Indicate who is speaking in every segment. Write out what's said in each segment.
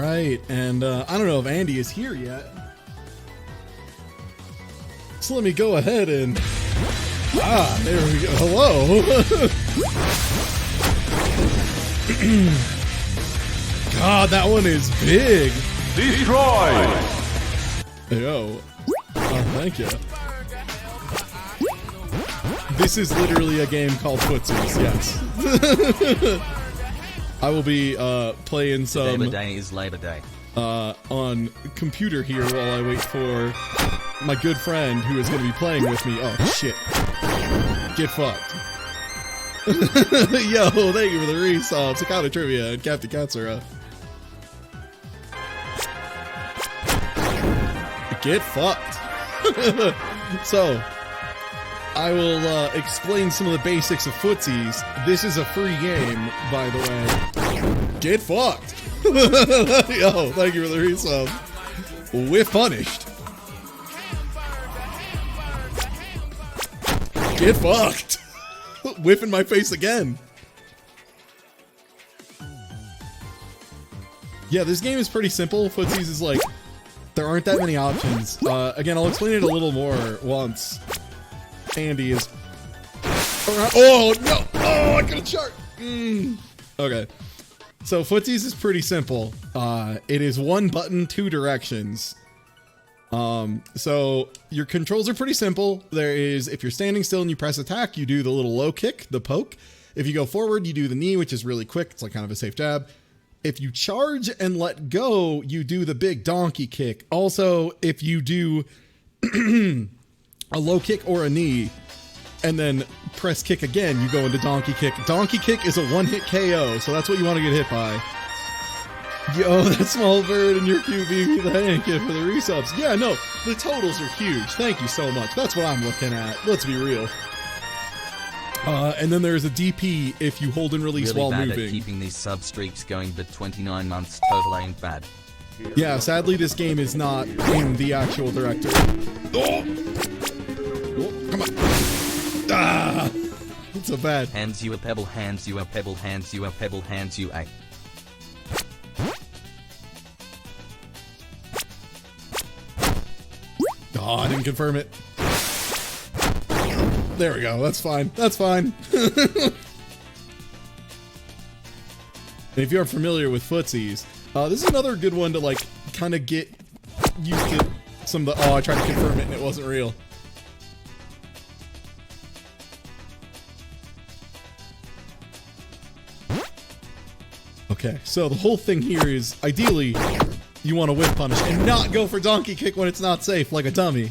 Speaker 1: right, and I don't know if Andy is here yet. So let me go ahead and... there we go. Hello. God, that one is big.
Speaker 2: Destroy!
Speaker 1: Yo. Oh, thank you. This is literally a game called Footsies, yes. I will be playing some...
Speaker 3: Labor Day is Labor Day.
Speaker 1: On computer here while I wait for my good friend who is going to be playing with me. Oh, shit. Get fucked. Yo, thank you for the resub. Sakata Trivia and Captain Katsura. Get fucked. So, I will explain some of the basics of Footsies. This is a free game, by the way. Get fucked. Yo, thank you for the resub. Whiff punished. Get fucked. Whiff in my face again. Yeah, this game is pretty simple. Footsies is like, there aren't that many options. Again, I'll explain it a little more once Andy is around. Oh, no. Oh, I got a chart. Okay. So Footsies is pretty simple. It is one button, two directions. So your controls are pretty simple. There is, if you're standing still and you press attack, you do the little low kick, the poke. If you go forward, you do the knee, which is really quick. It's like kind of a safe jab. If you charge and let go, you do the big donkey kick. Also, if you do a low kick or a knee and then press kick again, you go into donkey kick. Donkey kick is a one-hit KO, so that's what you want to get hit by. Yo, that small bird and your QB, thank you for the resubs. Yeah, no, the totals are huge. Thank you so much. That's what I'm looking at. Let's be real. And then there's a DP if you hold and release
Speaker 3: really
Speaker 1: while
Speaker 3: bad
Speaker 1: moving.
Speaker 3: At keeping these sub streaks going, but 29 months total ain't bad.
Speaker 1: Yeah, sadly this game is not in the actual directory. Oh! Oh, come on. Ah! It's so bad.
Speaker 3: Hands you a pebble, hands you a pebble, hands you a pebble, hands you a...
Speaker 1: Oh, I didn't confirm it. There we go. That's fine. That's fine. And if you're familiar with Footsies, this is another good one to like kind of get used to some of the... Oh, I tried to confirm it and it wasn't real. Okay, so the whole thing here is ideally you want to whip punish and not go for donkey kick when it's not safe like a dummy.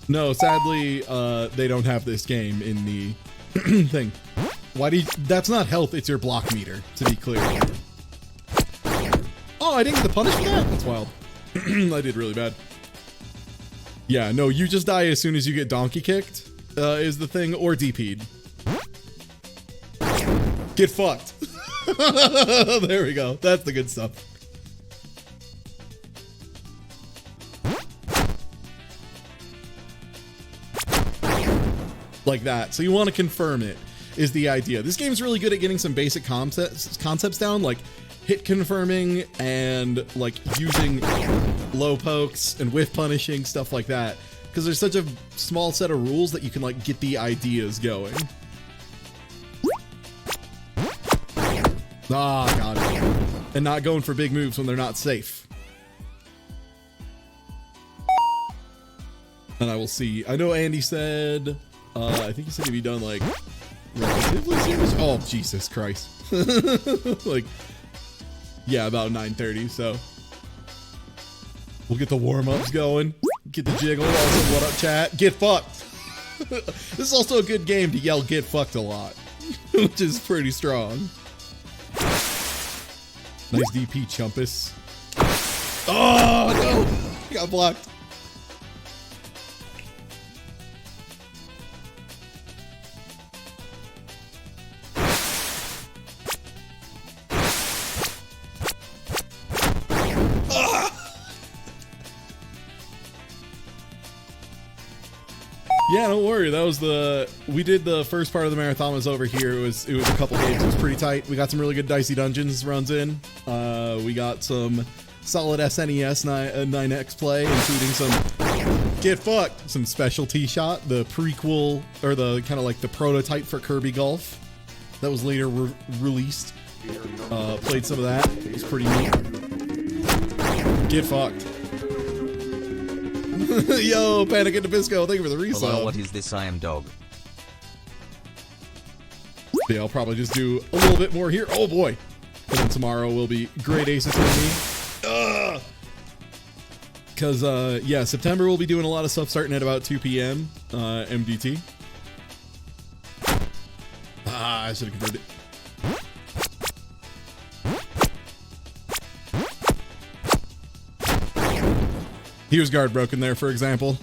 Speaker 1: No, sadly, they don't have this game in the thing. Why do you... That's not health, it's your block meter, to be clear. Oh, I didn't get the punish for that? That's wild. I did really bad. Yeah, no, you just die as soon as you get donkey kicked, is the thing, or DP'd. Get fucked. There we go. That's the good stuff. Like that. So you want to confirm it is the idea. This game's really good at getting some basic concepts down, like hit confirming and like using low pokes and whiff punishing, stuff like that. Because there's such a small set of rules that you can like get the ideas going. Ah, God. And not going for big moves when they're not safe. And I will see. I know Andy said... I think he said he'd be done, like, relatively soon. Oh, Jesus Christ. Like, yeah, about 9:30, so. We'll get the warm-ups going. Get the jiggle. Also, what up, chat? Get fucked. This is also a good game to yell get fucked a lot, which is pretty strong. Nice DP, Chumpus. Oh, no! Got blocked. Yeah, don't worry. That was we did the first part of the marathon was over here. It was a couple games. It was pretty tight. We got some really good Dicey Dungeons runs in. We got some solid SNES 9X play, including some specialty shot, the prequel or the kind of like the prototype for Kirby Golf that was later released. Played some of that. It was pretty neat. Get fucked. Yo, Panic at Nabisco, thank you for the resub.
Speaker 3: Hello, what is this? I am dog.
Speaker 1: Yeah, I'll probably just do a little bit more here. Oh boy. And then tomorrow will be Great Ace Attorney. Because, yeah, September we'll be doing a lot of stuff starting at about 2 p.m. MDT. I should have converted it. He was guard broken there, for example.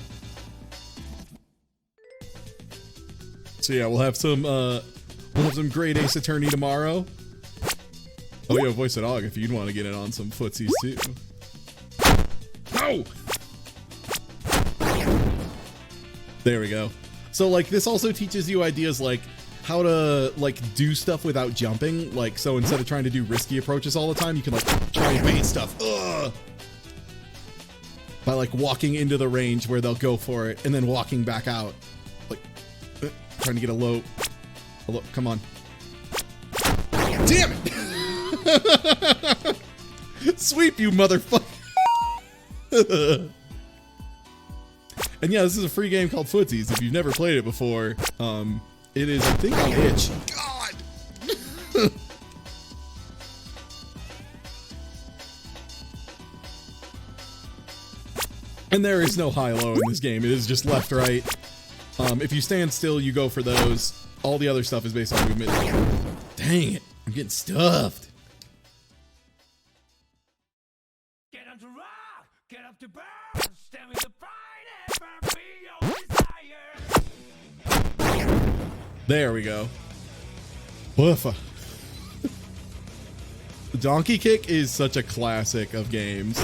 Speaker 1: So yeah, we'll have some Great Ace Attorney tomorrow. Oh yeah, Voice of Dog if you'd want to get in on some footsies too. No! There we go. So like this also teaches you ideas like how to like do stuff without jumping. Like so instead of trying to do risky approaches all the time, you can like try and bait stuff. Ugh! By like walking into the range where they'll go for it and then walking back out. Like trying to get a low, come on. Damn it! Sweep you motherfucker. And yeah, this is a free game called Footsies. If you've never played it before, it is I think on itch. God! And there is no high-low in this game. It is just left-right. If you stand still, you go for those. All the other stuff is based on movement. Dang it. I'm getting stuffed.
Speaker 2: Get up to rock, get up to burn, stand with the pride and burn me your desire.
Speaker 1: There we go. Woofa. Donkey Kick is such a classic of games.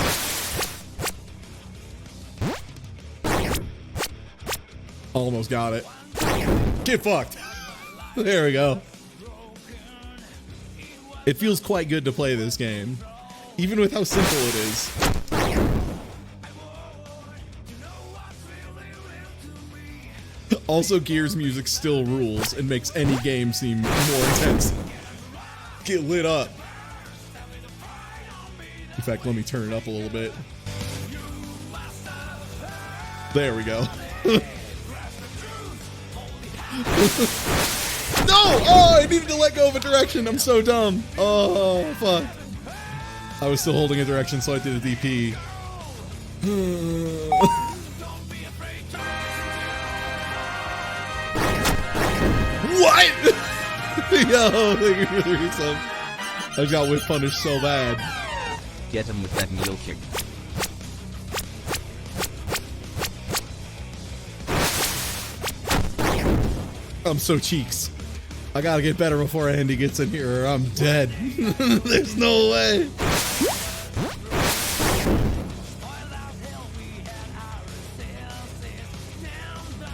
Speaker 1: Almost got it. Get fucked. There we go. It feels quite good to play this game, even with how simple it is. Also, Gears music still rules and makes any game seem more intense. Get lit up. In fact, let me turn it up a little bit. There we go. No! Oh, I needed to let go of a direction. I'm so dumb. Oh, fuck. I was still holding a direction, so I did a DP. What? Yo, thank you for the resub. I got whip punished so bad.
Speaker 3: Get him with that mule kick.
Speaker 1: I'm so cheeks. I gotta get better before Andy gets in here or I'm dead. There's no way.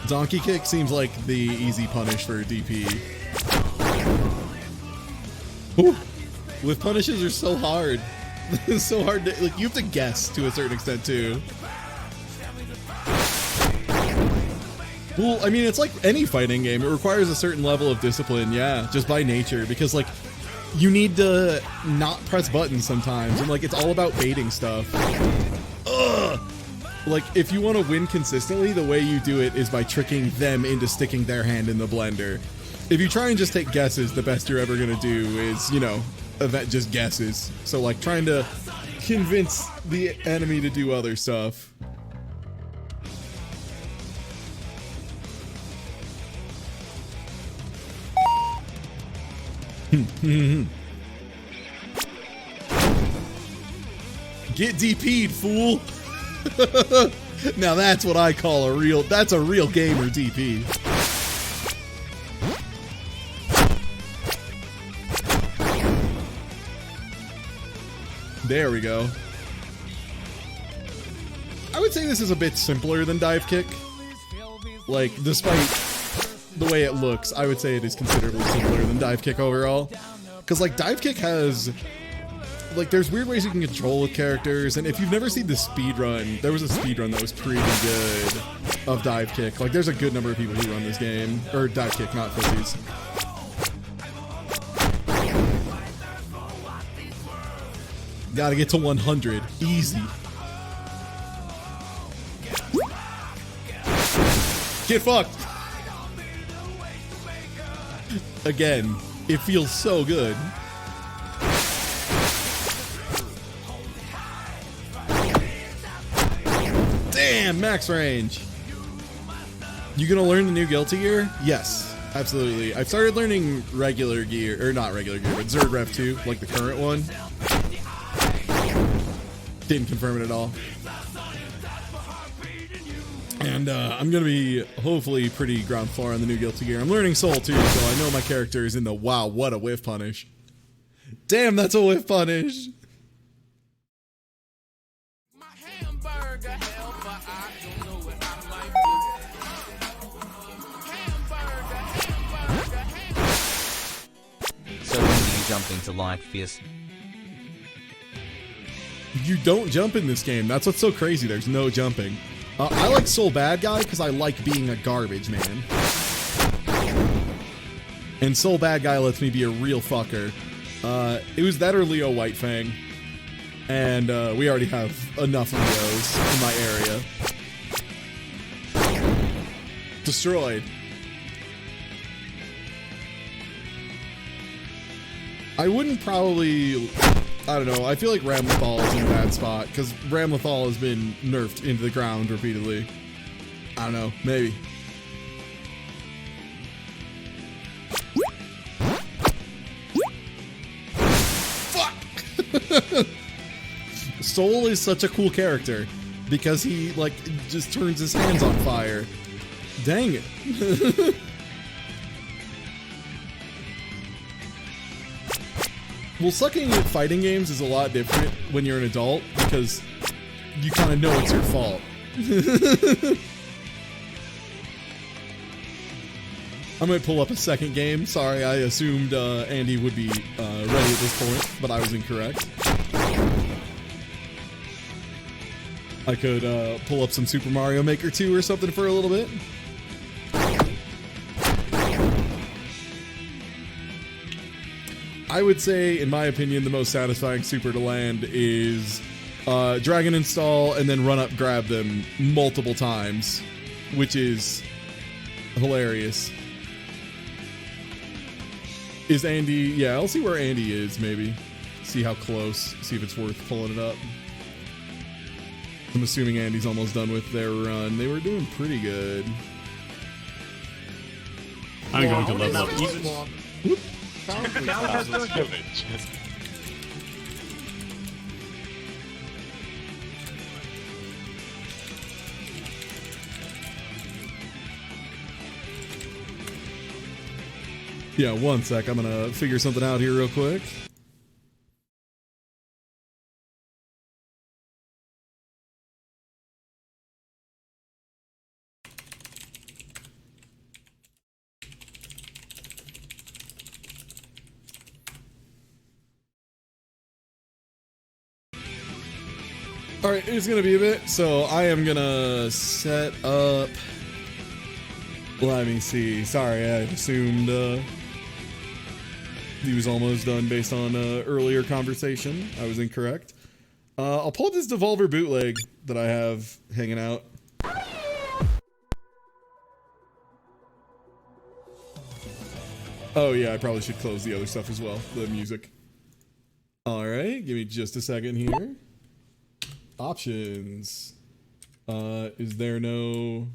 Speaker 1: Donkey Kick seems like the easy punish for DP. Ooh. With punishes are so hard. It's so hard to, like, you have to guess to a certain extent too. Well, I mean, it's like any fighting game. It requires a certain level of discipline, yeah, just by nature. Because, like, you need to not press buttons sometimes. And, like, it's all about baiting stuff. Ugh! Like, if you want to win consistently, the way you do it is by tricking them into sticking their hand in the blender. If you try and just take guesses, the best you're ever going to do is, you know, just guesses. So, like, trying to convince the enemy to do other stuff. Get DP'd, fool. Now that's what I call a real gamer DP. There we go. I would say this is a bit simpler than dive kick. Like, despite the way it looks, I would say it is considerably simpler than dive kick overall. Because, like, dive kick has, like, there's weird ways you can control with characters, and if you've never seen the speed run, there was a speed run that was pretty good of dive kick. Like, there's a good number of people who run this game, or dive kick, not Footsies. Gotta get to 100, easy. Get fucked. Again, it feels so good. Damn, max range. You gonna learn the new Guilty Gear? Yes, absolutely. I've started learning regular gear, or not regular gear, but Zerd Rev 2, like the current one. Didn't confirm it at all. And I'm gonna be hopefully pretty ground floor on the new Guilty Gear. I'm learning Soul too, so I know my character is in the wow, what a whiff punish. Damn, that's a whiff punish.
Speaker 3: So when do you jump into like fierce?
Speaker 1: You don't jump in this game. That's what's so crazy. There's no jumping. I like Soul Bad Guy because I like being a garbage man. And Soul Bad Guy lets me be a real fucker. It was that or Leo White Fang. And we already have enough of those in my area. Destroyed. I wouldn't probably... I don't know. I feel like Ramlethal is in a bad spot because Ramlethal has been nerfed into the ground repeatedly. I don't know. Maybe. Fuck! Soul is such a cool character because he, like, just turns his hands on fire. Dang it. Well, sucking at fighting games is a lot different when you're an adult because you kind of know it's your fault. I might pull up a second game. Sorry, I assumed Andy would be ready at this point, but I was incorrect. I could pull up some Super Mario Maker 2 or something for a little bit. I would say, in my opinion, the most satisfying super to land is drag and install and then run up grab them multiple times, which is hilarious. Is Andy... Yeah, I'll see where Andy is, maybe. See how close, see if it's worth pulling it up. I'm assuming Andy's almost done with their run. They were doing pretty good.
Speaker 4: I'm going to level up even.
Speaker 1: Whoop. Yeah, one sec. I'm gonna figure something out here real quick. Alright, it's gonna be a bit, so I am gonna set up... Let me see. Sorry, I assumed he was almost done based on earlier conversation. I was incorrect. I'll pull up this Devolver bootleg that I have hanging out. Oh yeah, I probably should close the other stuff as well, the music. Alright, give me just a second here. Options. Is there no...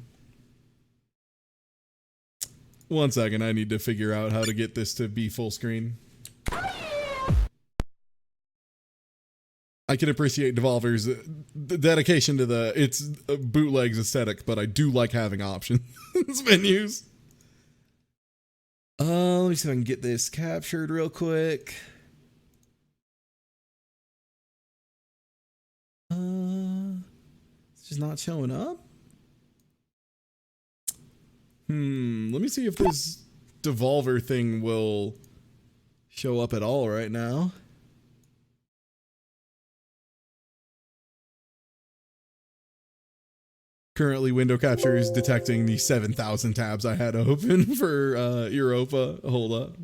Speaker 1: One second, I need to figure out how to get this to be full screen. I can appreciate Devolver's dedication to its bootlegs aesthetic, but I do like having options menus. Let me see if I can get this captured real quick. It's just not showing up. Let me see if this Devolver thing will show up at all right now. Currently, window capture is detecting the 7,000 tabs I had open for Europa. Hold up.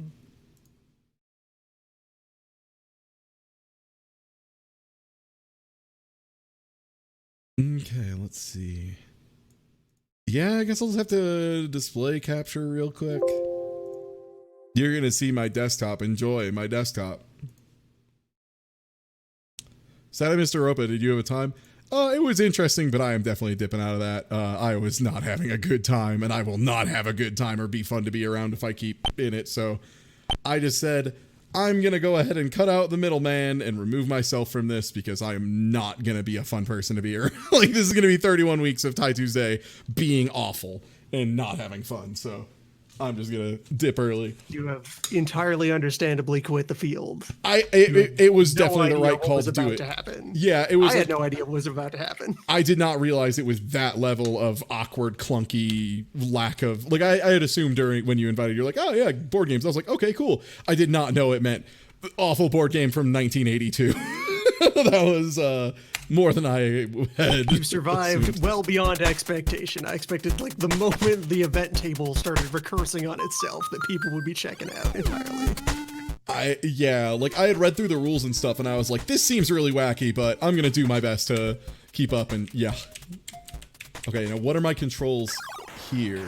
Speaker 1: Okay, let's see. Yeah, I guess I'll just have to display capture real quick. You're going to see my desktop. Enjoy my desktop. Sada Mr. Europa, did you have a time? It was interesting, but I am definitely dipping out of that. I was not having a good time, and I will not have a good time or be fun to be around if I keep in it. So I just said, I'm going to go ahead and cut out the middleman and remove myself from this because I am not going to be a fun person to be around. Like, this is going to be 31 weeks of TieTuesday being awful and not having fun. So I'm just going to dip early.
Speaker 5: You have entirely understandably quit the field.
Speaker 1: It was
Speaker 5: No
Speaker 1: definitely the
Speaker 5: idea
Speaker 1: right call
Speaker 5: what was
Speaker 1: to do
Speaker 5: about
Speaker 1: it.
Speaker 5: to happen.
Speaker 1: Yeah, it was.
Speaker 5: I had no idea what was about to happen.
Speaker 1: I did not realize it was that level of awkward, clunky lack of, like, I had assumed during when you invited, you're like, oh yeah, board games. I was like, okay, cool. I did not know it meant awful board game from 1982. That was more than I had.
Speaker 5: You survived
Speaker 1: assumed.
Speaker 5: well beyond expectation. I expected, like, the moment the event table started recursing on itself that people would be checking out entirely.
Speaker 1: Like, I had read through the rules and stuff, and I was like, this seems really wacky, but I'm gonna do my best to keep up, and yeah. Okay, now what are my controls here?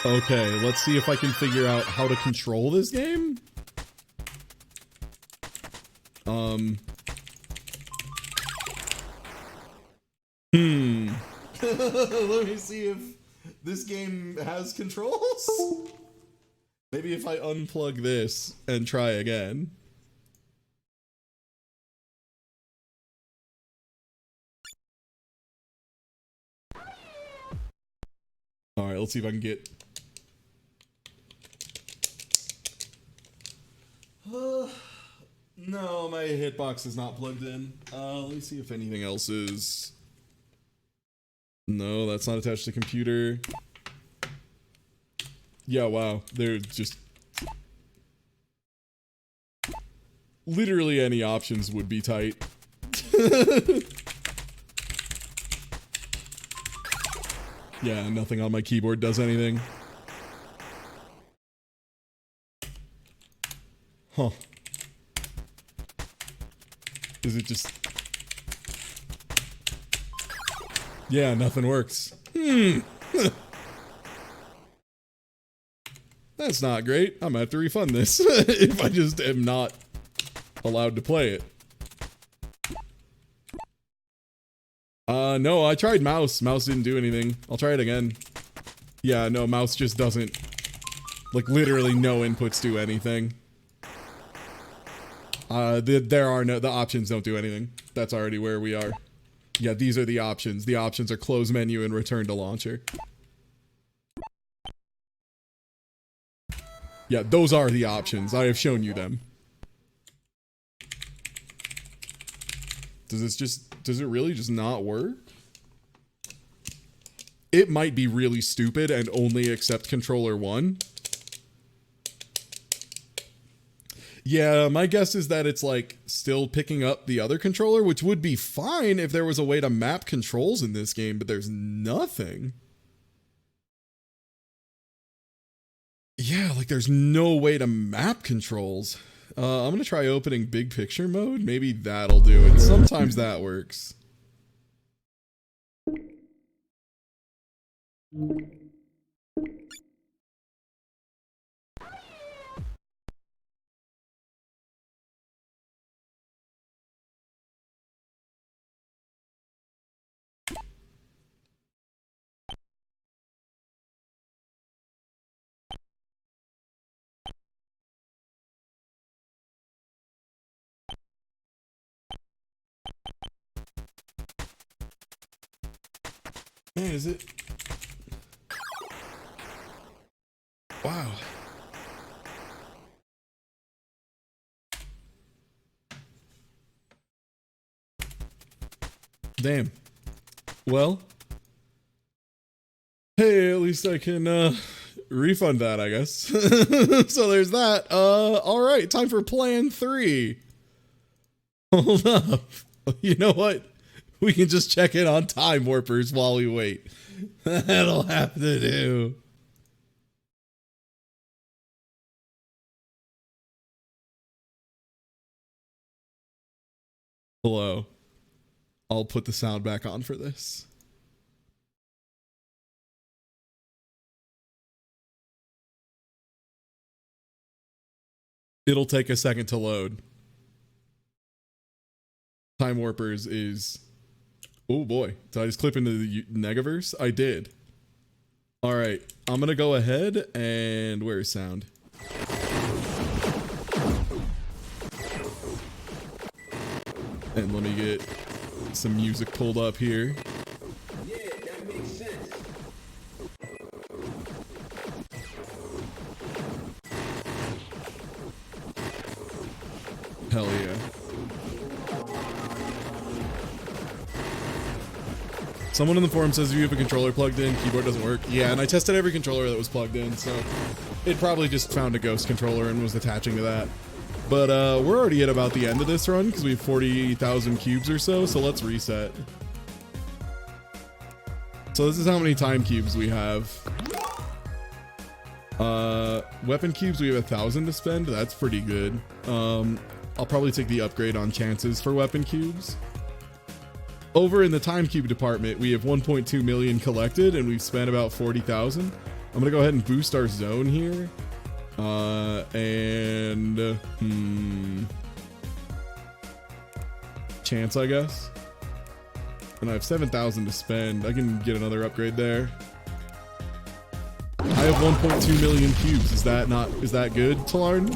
Speaker 1: Okay, let's see if I can figure out how to control this game. Let me see if this game has controls. Maybe if I unplug this and try again. All right, let's see if I can get. No, my hitbox is not plugged in. Let me see if anything else is. No, that's not attached to the computer. Yeah, wow. They're just... Literally any options would be tight. Yeah, nothing on my keyboard does anything. Huh. Is it just... Yeah, nothing works. That's not great. I'm gonna have to refund this if I just am not allowed to play it. No, I tried mouse. Mouse didn't do anything. I'll try it again. Yeah, no, mouse just doesn't... Like, literally no inputs do anything. The options don't do anything. That's already where we are. Yeah, these are the options. The options are close menu and return to launcher. Yeah, those are the options. I have shown you them. Does it really just not work? It might be really stupid and only accept controller 1. Yeah, my guess is that it's like still picking up the other controller, which would be fine if there was a way to map controls in this game, but there's nothing. Yeah, like there's no way to map controls. I'm gonna try opening big picture mode. Maybe that'll do it. Sometimes that works. Man, is it? Wow. Damn. Well, hey, at least I can refund that, I guess. So there's that. All right, time for plan 3. Hold up. You know what? We can just check in on Time Warpers while we wait. That'll have to do. Hello. I'll put the sound back on for this. It'll take a second to load. Time Warpers is... Oh boy, did I just clip into the Negaverse? I did. All right, I'm gonna go ahead and... Where's sound? And let me get some music pulled up here.
Speaker 6: Yeah, that makes sense.
Speaker 1: Hell yeah. Someone in the forum says if you have a controller plugged in, keyboard doesn't work. Yeah, and I tested every controller that was plugged in, so it probably just found a ghost controller and was attaching to that. But we're already at about the end of this run because we have 40,000 cubes or so, so let's reset. So this is how many time cubes we have. Weapon cubes, we have 1,000 to spend. That's pretty good. I'll probably take the upgrade on chances for weapon cubes. Over in the time cube department, we have 1.2 million collected and we've spent about 40,000. I'm gonna go ahead and boost our zone here. Chance, I guess. And I have 7,000 to spend. I can get another upgrade there. I have 1.2 million cubes. Is that good, Talarn?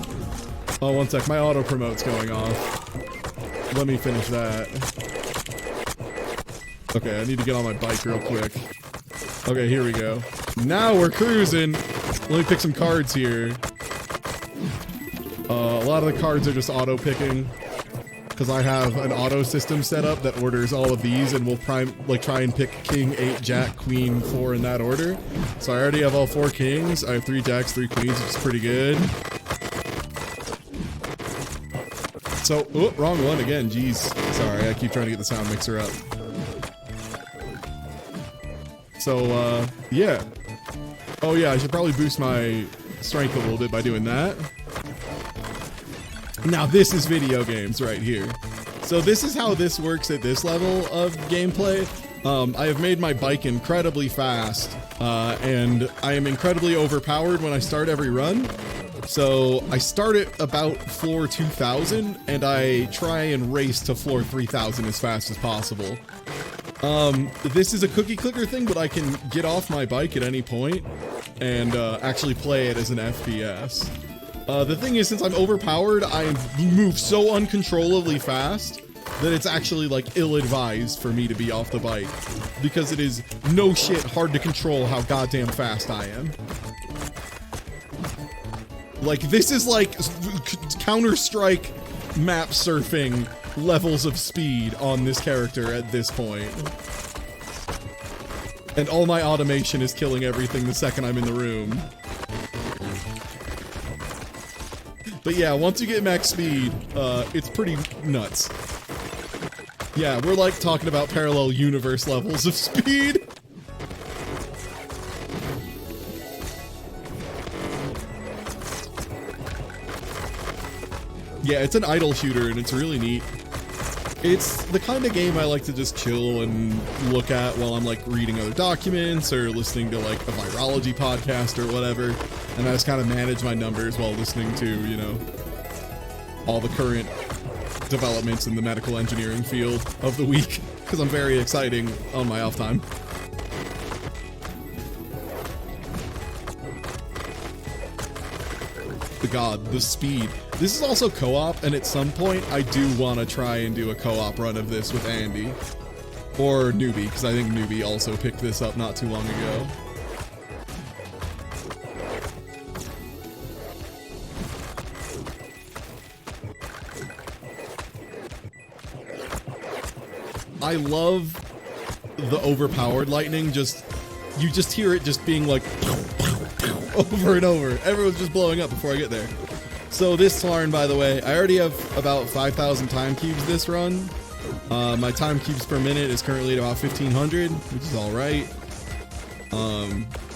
Speaker 1: Oh, one sec. My auto promote's going off. Let me finish that. Okay, I need to get on my bike real quick. Okay, here we go. Now we're cruising. Let me pick some cards here. A lot of the cards are just auto picking because I have an auto system set up that orders all of these and will try and pick King, 8, Jack, Queen, 4 in that order. So I already have all 4 kings. I have 3 jacks, 3 queens, which is pretty good. So, oh, wrong one again. Jeez. Sorry, I keep trying to get the sound mixer up. So, yeah. Oh yeah, I should probably boost my strength a little bit by doing that. Now this is video games right here. So this is how this works at this level of gameplay. I have made my bike incredibly fast, and I am incredibly overpowered when I start every run. So I start at about floor 2000, and I try and race to floor 3000 as fast as possible. This is a cookie clicker thing, but I can get off my bike at any point and actually play it as an FPS. The thing is, since I'm overpowered, I move so uncontrollably fast that it's actually like ill-advised for me to be off the bike because it is no shit hard to control how goddamn fast I am. Like, this is like Counter-Strike map surfing levels of speed on this character at this point. And all my automation is killing everything the second I'm in the room. But yeah, once you get max speed, it's pretty nuts. Yeah, we're like talking about parallel universe levels of speed. Yeah, it's an idle shooter and it's really neat. It's the kind of game I like to just chill and look at while I'm like reading other documents or listening to like a virology podcast or whatever. And I just kind of manage my numbers while listening to, you know, all the current developments in the medical engineering field of the week because I'm very exciting on my off time. The speed. This is also co-op, and at some point I do want to try and do a co-op run of this with Andy. Or Newbie, because I think Newbie also picked this up not too long ago. I love the overpowered lightning, you just hear it just being like over and over. Everyone's just blowing up before I get there. So this Slarn, by the way, I already have about 5,000 time cubes this run. My time cubes per minute is currently at about 1,500, which is all right.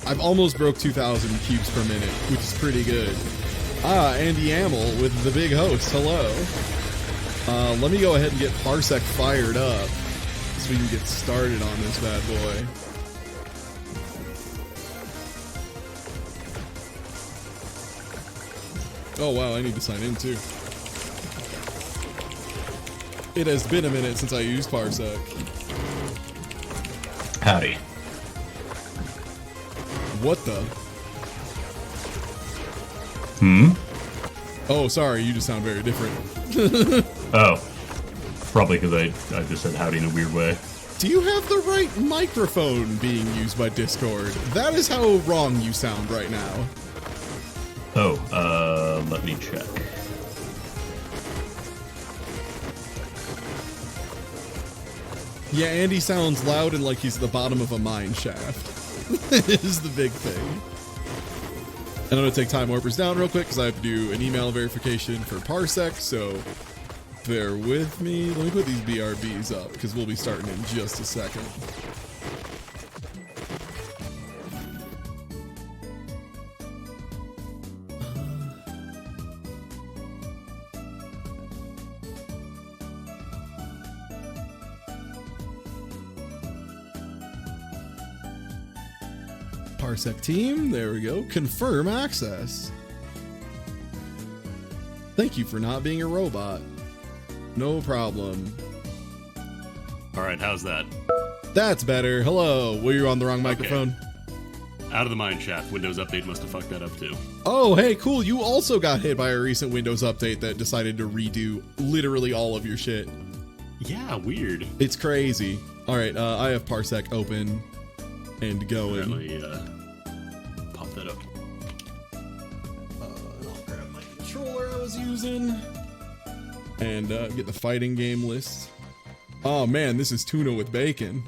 Speaker 1: I've almost broke 2,000 cubes per minute, which is pretty good. Andy Amel with the big host. Hello. Let me go ahead and get Parsec fired up so we can get started on this bad boy. Oh wow, I need to sign in too. It has been a minute since I used Parsec.
Speaker 4: Howdy.
Speaker 1: What the? Oh, sorry, you just sound very different.
Speaker 4: Oh. Probably because I just said howdy in a weird way.
Speaker 1: Do you have the right microphone being used by Discord? That is how wrong you sound right now.
Speaker 4: Oh, let me check.
Speaker 1: Yeah, Andy sounds loud and like he's at the bottom of a mine shaft. Is the big thing. And I'm going to take Time Warpers down real quick because I have to do an email verification for Parsec, so bear with me. Let me put these BRBs up because we'll be starting in just a second. Parsec team, there we go. Confirm access. Thank you for not being a robot. No problem.
Speaker 4: All right, how's that?
Speaker 1: That's better. Hello. Were you on the wrong microphone?
Speaker 4: Out of the mine shaft. Windows Update must have fucked that up too.
Speaker 1: Oh, hey, cool. You also got hit by a recent Windows update that decided to redo literally all of your shit.
Speaker 4: Yeah, weird.
Speaker 1: It's crazy. All right, I have Parsec open and going.
Speaker 4: Let me pop that up.
Speaker 1: I'll grab my controller I was using and get the fighting game list. Oh man, this is tuna with bacon.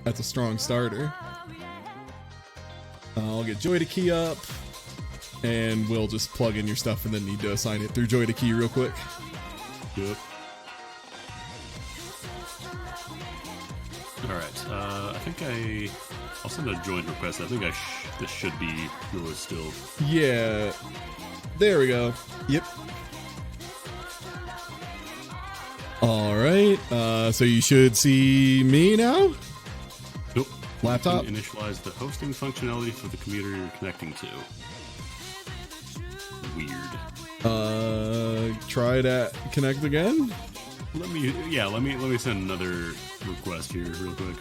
Speaker 1: That's a strong starter. I'll get Joy to key up, and we'll just plug in your stuff and then need to assign it through Joy to key real quick.
Speaker 4: Yep. All right. I think I'll send a join request. I think this should be yours still.
Speaker 1: Yeah. There we go. Yep. All right. So you should see me now.
Speaker 4: Nope.
Speaker 1: Laptop.
Speaker 4: You can initialize the hosting functionality for the computer you're connecting to. Weird.
Speaker 1: Try to connect again.
Speaker 4: Let me send another request here real quick.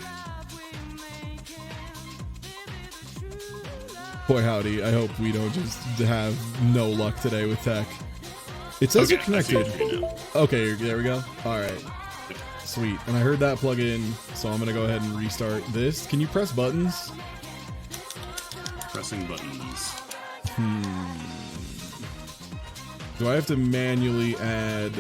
Speaker 1: Boy howdy, I hope we don't just have no luck today with tech. It says you're connected. Okay, there we go. Alright. Sweet. And I heard that plug in, so I'm gonna go ahead and restart this. Can you press buttons?
Speaker 4: Pressing buttons.
Speaker 1: Do I have to manually add...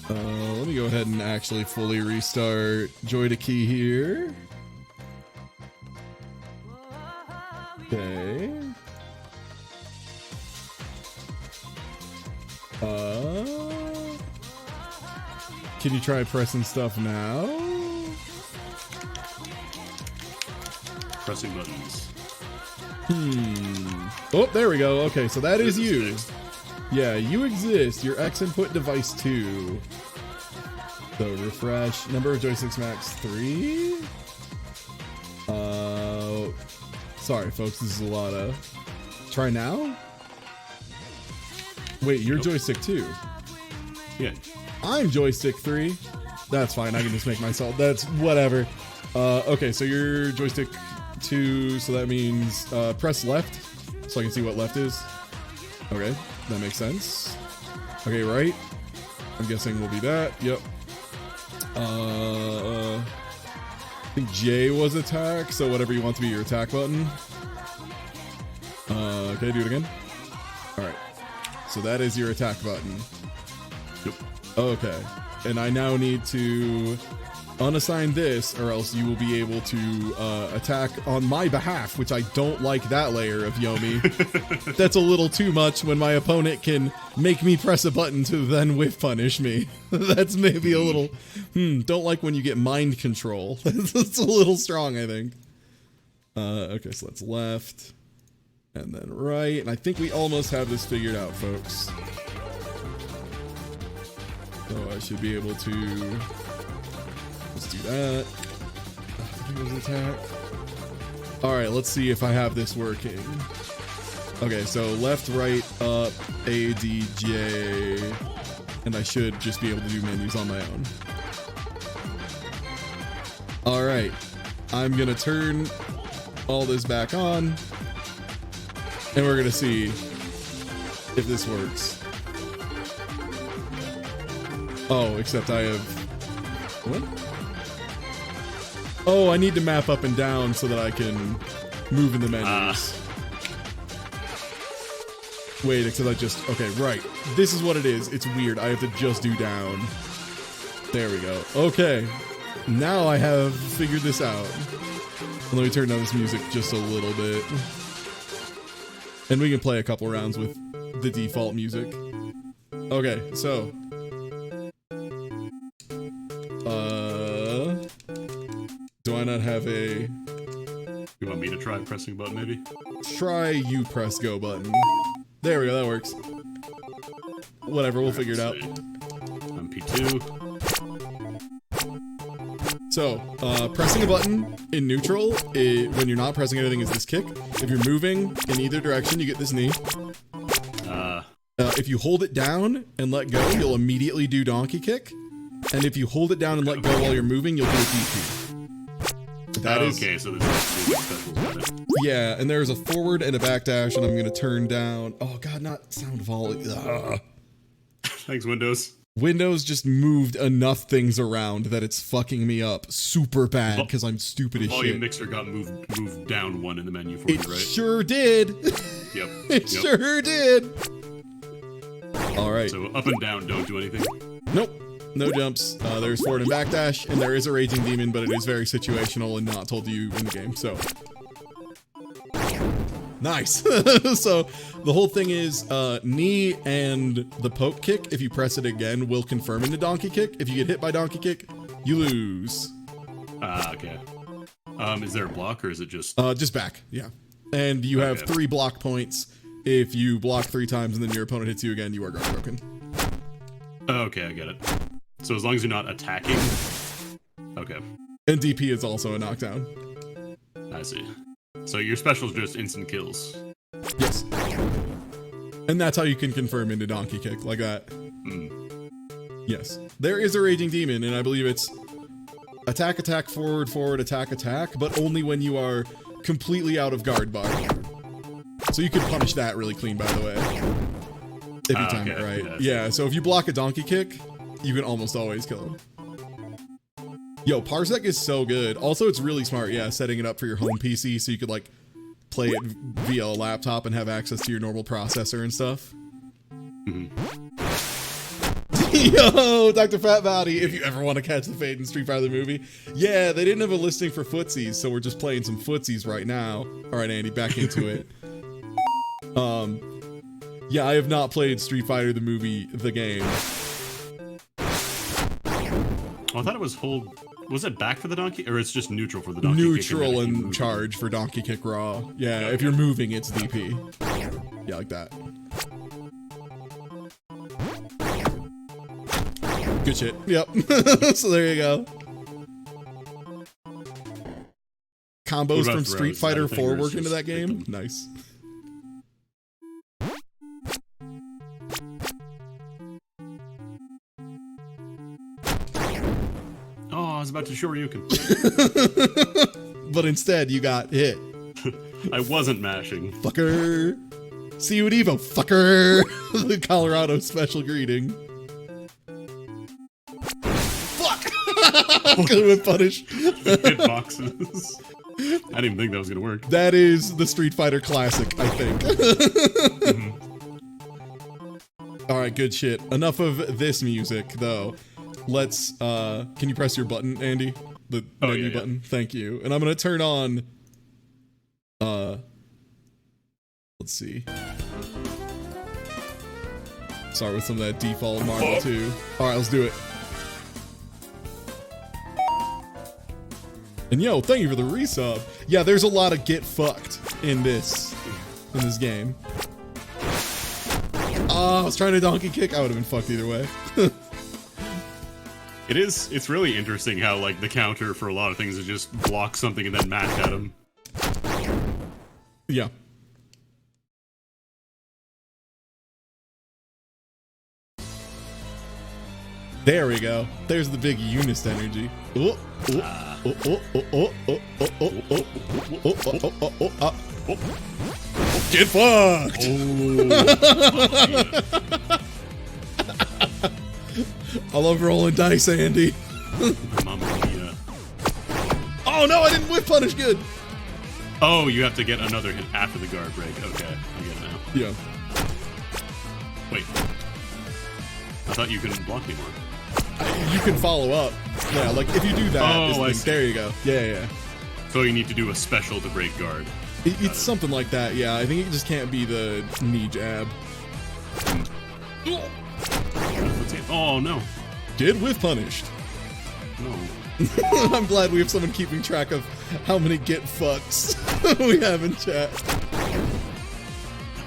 Speaker 1: let me go ahead and actually fully restart Joy to key here. Okay. Can you try pressing stuff now?
Speaker 4: Pressing buttons.
Speaker 1: Oh, there we go. Okay, so that is you. Yeah, you exist. Your X input device 2. So refresh. Number of joysticks max 3. Sorry, folks. This is a lot of. Try now. Wait, you're joystick 2.
Speaker 4: Yeah.
Speaker 1: I'm joystick 3. That's fine. I can just make myself. That's whatever. Okay, so you're joystick 2. So that means press left, so I can see what left is. Okay, that makes sense. Okay, right. I'm guessing will be that. Yep. I think J was attack, so whatever you want to be your attack button. Okay, do it again. Alright. So that is your attack button.
Speaker 4: Yep.
Speaker 1: Okay. And I now need to unassign this, or else you will be able to attack on my behalf, which I don't like that layer of Yomi. That's a little too much when my opponent can make me press a button to then whiff punish me. That's maybe a little, don't like when you get mind control. That's a little strong, I think. Okay, so that's left, and then right, and I think we almost have this figured out, folks. So I should be able to... Let's do that. I think it was attack. Alright, let's see if I have this working. Okay, so left, right, up, A, D, J. And I should just be able to do menus on my own. Alright. I'm gonna turn all this back on. And we're gonna see if this works. Oh, except I have... What? Oh, I need to map up and down so that I can move in the menus. Wait, except I just... Okay, right. This is what it is. It's weird. I have to just do down. There we go. Okay. Now I have figured this out. Let me turn down this music just a little bit. And we can play a couple rounds with the default music. Okay, so... do I not have a...
Speaker 4: You want me to try pressing a button, maybe?
Speaker 1: Try you press go button. There we go, that works. Whatever, we'll figure it out.
Speaker 4: I'm P2.
Speaker 1: So, pressing a button in neutral, when you're not pressing anything, is this kick. If you're moving in either direction, you get this knee. If you hold it down and let go, you'll immediately do donkey kick. And if you hold it down and let go while you're moving, you'll do a DP. That is...
Speaker 4: Okay, so there's specials on it.
Speaker 1: Yeah, and there's a forward and a backdash, and I'm gonna turn down... Oh god, not sound volley. Ugh.
Speaker 4: Thanks, Windows.
Speaker 1: Windows just moved enough things around that it's fucking me up super bad because I'm stupid as
Speaker 4: Volume
Speaker 1: shit.
Speaker 4: mixer got moved down one in the menu for
Speaker 1: It
Speaker 4: you, right?
Speaker 1: sure did.
Speaker 4: Yep.
Speaker 1: It sure did. All right.
Speaker 4: So up and down don't do anything.
Speaker 1: Nope. No jumps. There's forward and backdash, and there is a raging demon, but it is very situational and not told to you in the game. So nice. So the whole thing is knee and the poke kick, if you press it again, will confirm into donkey kick. If you get hit by donkey kick, you lose.
Speaker 4: Okay. Is there a block or is it just...
Speaker 1: Just back, yeah. And you have 3 block points. If you block 3 times and then your opponent hits you again, you are guard broken.
Speaker 4: Okay, I get it. So as long as you're not attacking... Okay.
Speaker 1: And DP is also a knockdown.
Speaker 4: I see. So your special is just instant kills.
Speaker 1: Yes. And that's how you can confirm into donkey kick, like that. Yes. There is a raging demon, and I believe it's attack, attack, forward, forward, attack, attack, but only when you are completely out of guard bar. So you can punish that really clean, by the way. If you time it right. Yeah, so if you block a donkey kick, you can almost always kill him. Yo, Parsec is so good. Also, it's really smart, yeah, setting it up for your home PC so you could, like, play it via a laptop and have access to your normal processor and stuff. Yo, Dr. Fat Body, if you ever want to catch the fade in Street Fighter the movie. Yeah, they didn't have a listing for Footsies, so we're just playing some Footsies right now. All right, Andy, back into it. Yeah, I have not played Street Fighter the movie, the game.
Speaker 4: Oh, I thought it was hold... Was it back for the donkey? Or it's just neutral for the donkey
Speaker 1: Neutral
Speaker 4: kick?
Speaker 1: and charge for donkey kick raw. Yeah, if you're moving, it's DP. Yeah, like that. Good shit. Yep. So there you go. Combos from Street Fighter 4 work into that game? Nice.
Speaker 4: Oh, I was about to Shoryuken.
Speaker 1: But instead, you got hit.
Speaker 4: I wasn't mashing.
Speaker 1: Fucker. See you at Evo, fucker. The Colorado special greeting. Fuck. Could have been punished.
Speaker 4: Hitboxes. I didn't even think that was gonna work.
Speaker 1: That is the Street Fighter classic, I think. All right, good shit. Enough of this music, though. Let's, can you press your button, Andy? The menu button? Thank you. And I'm gonna turn on, let's see. Start with some of that default Marvel 2. All right, let's do it. And yo, thank you for the resub. Yeah, there's a lot of get fucked in this game. Oh, I was trying to donkey kick. I would have been fucked either way.
Speaker 4: It's really interesting how, like, the counter for a lot of things is just block something and then mash at them.
Speaker 1: Yeah. There we go. There's the big Eunice energy. Oh, oh, oh, oh, oh, oh, oh, oh, oh, oh, oh, oh, oh, oh. Get fucked! I love rolling dice, Andy.
Speaker 4: Mamma mia.
Speaker 1: Oh no, I didn't whip punish good.
Speaker 4: Oh, you have to get another hit after the guard break. Okay, I get it now.
Speaker 1: Yeah.
Speaker 4: Wait. I thought you couldn't block anymore.
Speaker 1: You can follow up. Yeah, like if you do that,
Speaker 4: I see.
Speaker 1: there you go. Yeah.
Speaker 4: So you need to do a special to break guard.
Speaker 1: It's something like that, yeah. I think it just can't be the knee jab.
Speaker 4: Oh, no.
Speaker 1: Did whiff punished.
Speaker 4: No.
Speaker 1: I'm glad we have someone keeping track of how many get fucks we have in chat.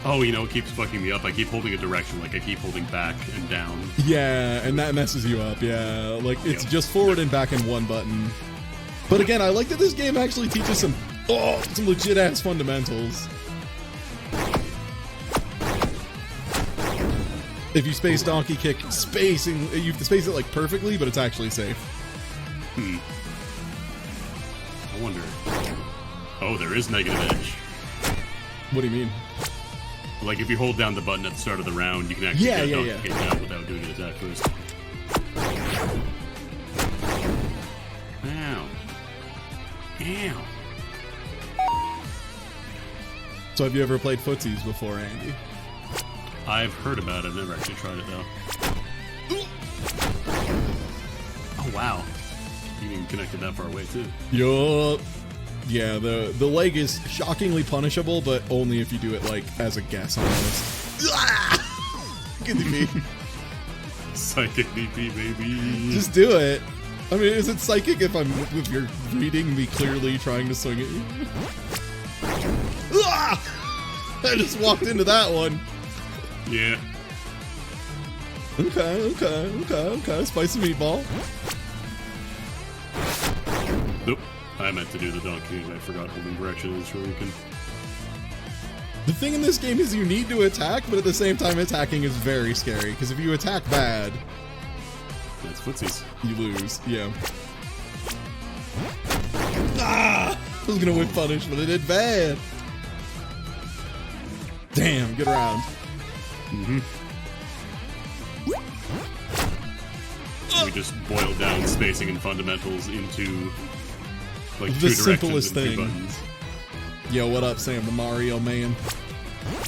Speaker 4: Oh, you know, it keeps fucking me up. I keep holding a direction, like I keep holding back and down.
Speaker 1: Yeah, and that messes you up, yeah. Like, it's just forward and back in one button. But again, I like that this game actually teaches some legit-ass fundamentals. If you space donkey kick, you have to space it, like, perfectly, but it's actually safe.
Speaker 4: I wonder. Oh, there is negative edge.
Speaker 1: What do you mean?
Speaker 4: Like, if you hold down the button at the start of the round, you can actually get donkey kick out without doing an attack first. Ow. Ow.
Speaker 1: So have you ever played Footsies before, Andy?
Speaker 4: I've heard about it. I've never actually tried it, though. Oh, wow. You even connected that far away, too.
Speaker 1: Yup. Yeah, the leg is shockingly punishable, but only if you do it, like, as a guess, almost. Get the beat.
Speaker 4: Psychic DP, baby.
Speaker 1: Just do it. I mean, is it psychic if you're reading me clearly trying to swing at you? I just walked into that one.
Speaker 4: Yeah.
Speaker 1: Okay. Spicy meatball.
Speaker 4: Nope. I meant to do the donkey and I forgot holding direction is where you can.
Speaker 1: The thing in this game is you need to attack, but at the same time attacking is very scary, because if you attack bad,
Speaker 4: that's footsies.
Speaker 1: You lose, yeah. I was gonna whip punish, but I did bad. Damn, good round.
Speaker 4: We just boiled down spacing and fundamentals into like
Speaker 1: the
Speaker 4: two
Speaker 1: simplest
Speaker 4: directions and
Speaker 1: thing.
Speaker 4: two buttons.
Speaker 1: Yo, what up, Sam, the Mario man?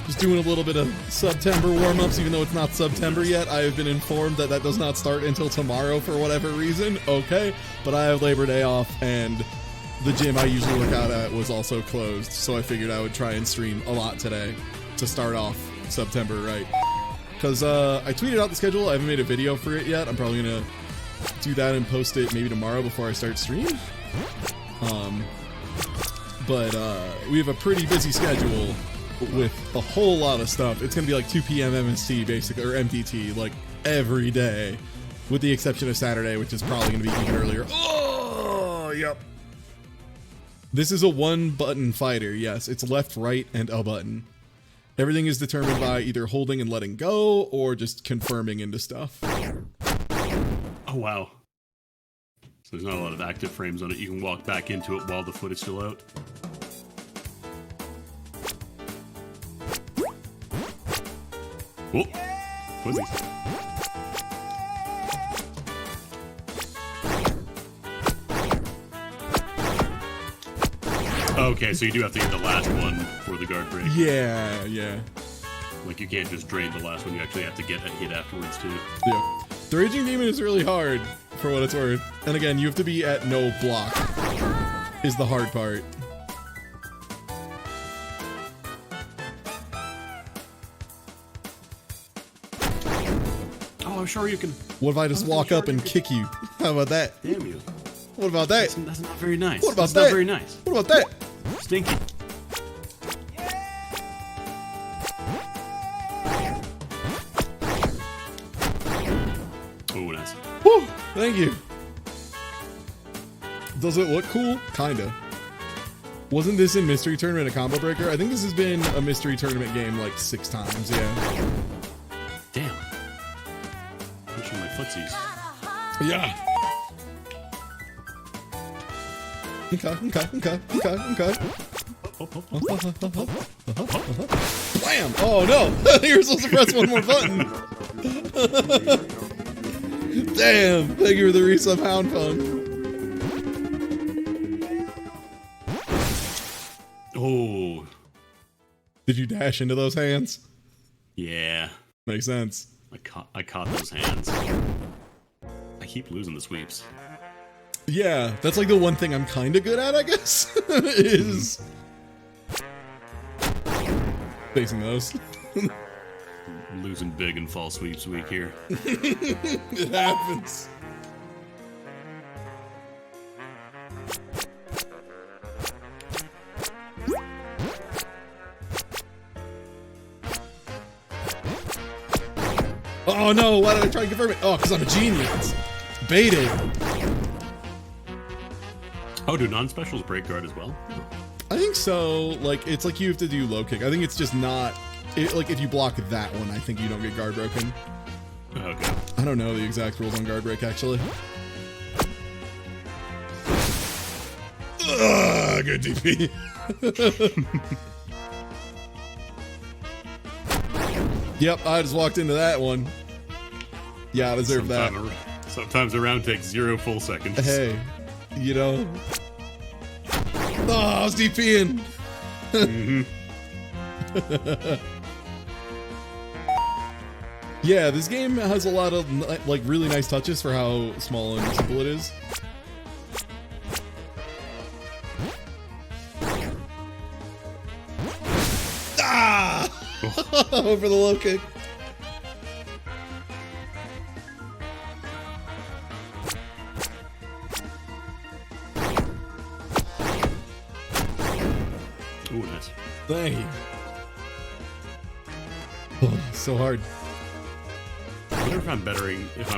Speaker 1: Just doing a little bit of September warm-ups, even though it's not September yet. I have been informed that that does not start until tomorrow for whatever reason. Okay, but I have Labor Day off, and the gym I usually work out at was also closed, so I figured I would try and stream a lot today to start off September right. Because I tweeted out the schedule. I haven't made a video for it yet. I'm probably going to do that and post it maybe tomorrow before I start streaming. But we have a pretty busy schedule with a whole lot of stuff. It's going to be like 2 p.m. MST, basically, or MTT, like every day, with the exception of Saturday, which is probably going to be even earlier. Oh, yep. This is a one-button fighter. Yes, it's left, right, and a button. Everything is determined by either holding and letting go or just confirming into stuff.
Speaker 4: Oh, wow. So there's not a lot of active frames on it. You can walk back into it while the foot is still out. Whoa. Fuzzies. Okay, so you do have to get the last one for the guard break.
Speaker 1: Yeah.
Speaker 4: Like, you can't just drain the last one. You actually have to get a hit afterwards, too.
Speaker 1: Yeah. The Raging Demon is really hard, for what it's worth. And again, you have to be at no block, is the hard part.
Speaker 4: Oh, I'm sure you can.
Speaker 1: What if I just walk up and kick you? How about that?
Speaker 4: Damn you.
Speaker 1: What about that?
Speaker 4: That's not very nice.
Speaker 1: What about
Speaker 4: That's
Speaker 1: that?
Speaker 4: not very nice.
Speaker 1: What about that?
Speaker 4: Stinky. Oh, nice.
Speaker 1: Whew, thank you. Does it look cool? Kinda. Wasn't this in Mystery Tournament a combo breaker? I think this has been a Mystery Tournament game like 6 times, yeah.
Speaker 4: Damn. Pushing my footsies.
Speaker 1: Yeah. Okay. Blam! Oh no! You're supposed to press one more button. Damn! Thank you for the resub Hound Fun.
Speaker 4: Oh.
Speaker 1: Did you dash into those hands?
Speaker 4: Yeah.
Speaker 1: Makes sense.
Speaker 4: I caught those hands. I keep losing the sweeps.
Speaker 1: Yeah, that's like the one thing I'm kind of good at, I guess, is facing those.
Speaker 4: Losing big in fall sweeps week here.
Speaker 1: It happens. Oh no, why did I try and confirm it? Oh, because I'm a genius. Baited.
Speaker 4: Oh, do non-specials break guard as well?
Speaker 1: I think so. Like, it's like you have to do low kick. I think it's just not... like, if you block that one, I think you don't get guard broken.
Speaker 4: Okay.
Speaker 1: I don't know the exact rules on guard break, actually. Ugh, good DP. Yep, I just walked into that one. Yeah, I deserve that.
Speaker 4: Sometimes a round takes 0 full seconds.
Speaker 1: Hey, you know. Oh, I was DPing. Yeah, this game has a lot of like really nice touches for how small and simple it is. Ah! Over the low kick.
Speaker 4: Ooh, nice.
Speaker 1: Thank you. Oh, so hard.
Speaker 4: I wonder if I'm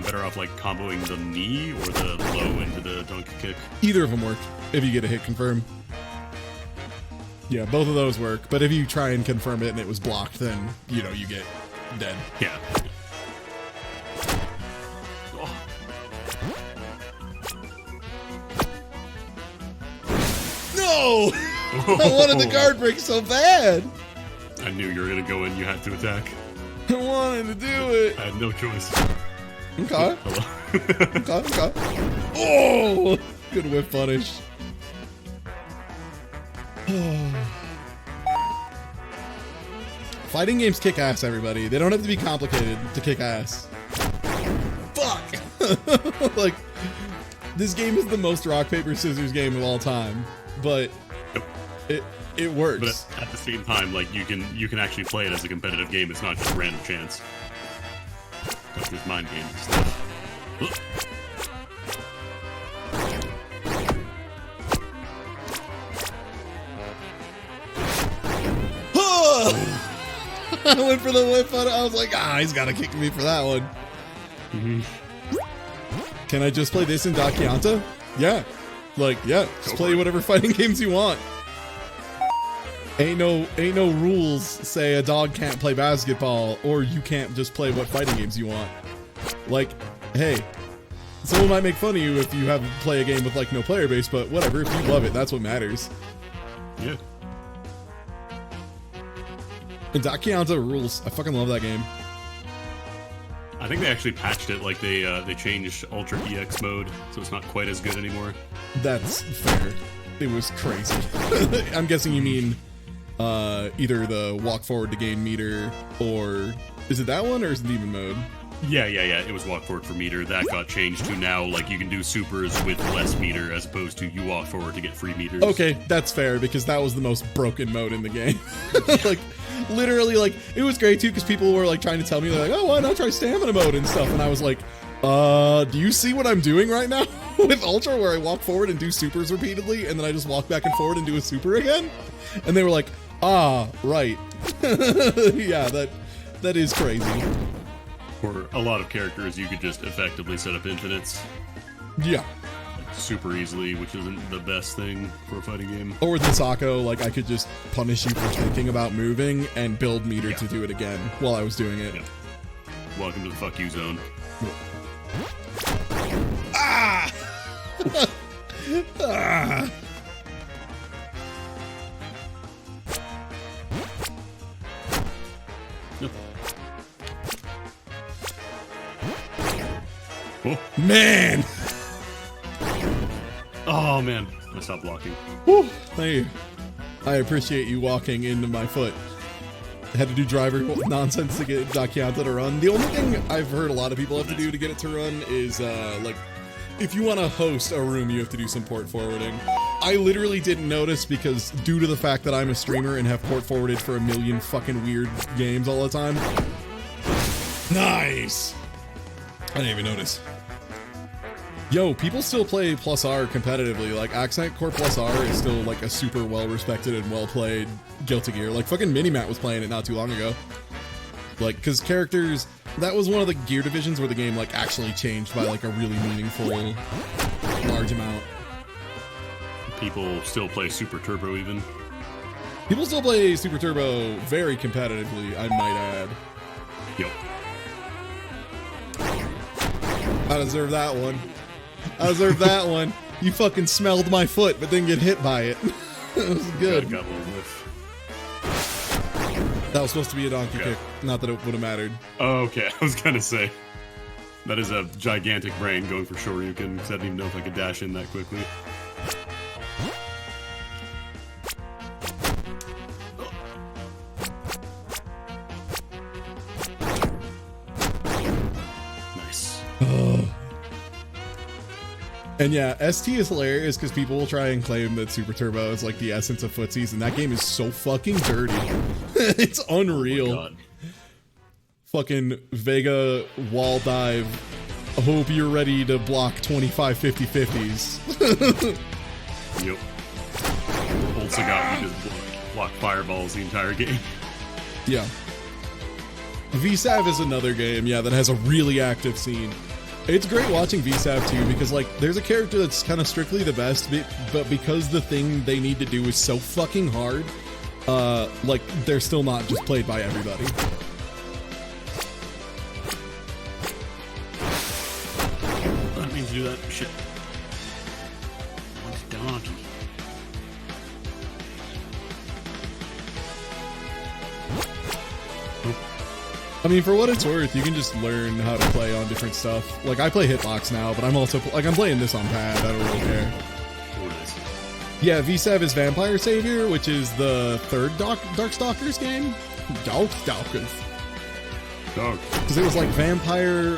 Speaker 4: better off like comboing the knee or the low into the dunk kick.
Speaker 1: Either of them work if you get a hit confirm. Yeah, both of those work. But if you try and confirm it and it was blocked, then you know you get dead.
Speaker 4: Yeah. Oh.
Speaker 1: No! I wanted the guard break so bad.
Speaker 4: I knew you were gonna go in. You had to attack.
Speaker 1: I wanted to do it.
Speaker 4: I had no choice.
Speaker 1: Okay.
Speaker 4: Hello.
Speaker 1: Okay. Oh! Good whip punish. Fighting games kick ass, everybody. They don't have to be complicated to kick ass. Fuck! Like, this game is the most rock, paper, scissors game of all time. But it works.
Speaker 4: But at the same time, like you can actually play it as a competitive game. It's not just random chance. Like there's mind games and stuff.
Speaker 1: I went for the whip on it. I was like, he's got to kick me for that one. Can I just play this in Dakianta? Yeah. Like, yeah, just play whatever fighting games you want. Ain't no rules say a dog can't play basketball or you can't just play what fighting games you want. Like, hey, someone might make fun of you if you have play a game with like no player base, but whatever, if you love it, that's what matters.
Speaker 4: Yeah.
Speaker 1: And Dakianta rules. I fucking love that game.
Speaker 4: I think they actually patched it. Like they changed Ultra EX mode, so it's not quite as good anymore.
Speaker 1: That's fair. It was crazy. I'm guessing you mean either the walk forward to gain meter, or is it that one, or is it demon mode?
Speaker 4: Yeah. It was walk forward for meter. That got changed to now, like, you can do supers with less meter as opposed to you walk forward to get free meters.
Speaker 1: Okay, that's fair, because that was the most broken mode in the game. Like, literally, like, it was great too, because people were like trying to tell me, they're like, oh, why not try stamina mode and stuff? And I was like, do you see what I'm doing right now with Ultra, where I walk forward and do supers repeatedly, and then I just walk back and forward and do a super again? And they were like, ah, right. Yeah, that is crazy.
Speaker 4: For a lot of characters, you could just effectively set up infinites
Speaker 1: Yeah.
Speaker 4: super easily, which isn't the best thing for a fighting game.
Speaker 1: Or with Misako, like, I could just punish you for thinking about moving and build meter to do it again while I was doing it.
Speaker 4: Yeah. Welcome to the fuck you zone.
Speaker 1: Ah! Ah!
Speaker 4: Oh.
Speaker 1: Man!
Speaker 4: Oh man, I stopped blocking.
Speaker 1: Whew. Hey, I appreciate you walking into my foot. I had to do driver nonsense to get Dakianta to run. The only thing I've heard a lot of people have to do to get it to run is, like, if you want to host a room, you have to do some port forwarding. I literally didn't notice because due to the fact that I'm a streamer and have port forwarded for a million fucking weird games all the time. Nice! I didn't even notice. Yo, people still play Plus R competitively. Like, Accent Core Plus R is still, like, a super well-respected and well-played Guilty Gear. Like, fucking Minimat was playing it not too long ago. Like, because characters... That was one of the Gear divisions where the game, like, actually changed by, like, a really meaningful, large amount.
Speaker 4: People still play Super Turbo even.
Speaker 1: People still play Super Turbo very competitively, I might add.
Speaker 4: Yep.
Speaker 1: I deserve that one. I deserve that one. You fucking smelled my foot, but didn't get hit by it. It was good.
Speaker 4: Got a little whiff.
Speaker 1: That was supposed to be a donkey
Speaker 4: Okay.
Speaker 1: kick. Not that it would have mattered.
Speaker 4: Oh, okay, I was gonna say. That is a gigantic brain going for Shoryuken, because I didn't even know if I could dash in that quickly. Nice.
Speaker 1: And yeah, ST is hilarious because people will try and claim that Super Turbo is like the essence of Footsies, and that game is so fucking dirty. It's unreal.
Speaker 4: Oh my God.
Speaker 1: Fucking Vega wall dive. I hope you're ready to block 25 50-50s.
Speaker 4: Yep. Old Sagat would just block fireballs the entire game.
Speaker 1: Yeah. VSAV is another game, yeah, that has a really active scene. It's great watching VSAV too, because like there's a character that's kind of strictly the best, but because the thing they need to do is so fucking hard, like they're still not just played by everybody.
Speaker 4: I didn't mean to do that. Shit. What's donkey?
Speaker 1: I mean, for what it's worth, you can just learn how to play on different stuff. Like, I play Hitbox now, but I'm also, like, I'm playing this on pad. I don't really care.
Speaker 4: Oh, nice.
Speaker 1: Yeah, VSAV is Vampire Savior, which is the third Darkstalkers game. Darkstalkers.
Speaker 4: Dog.
Speaker 1: Because it was like Vampire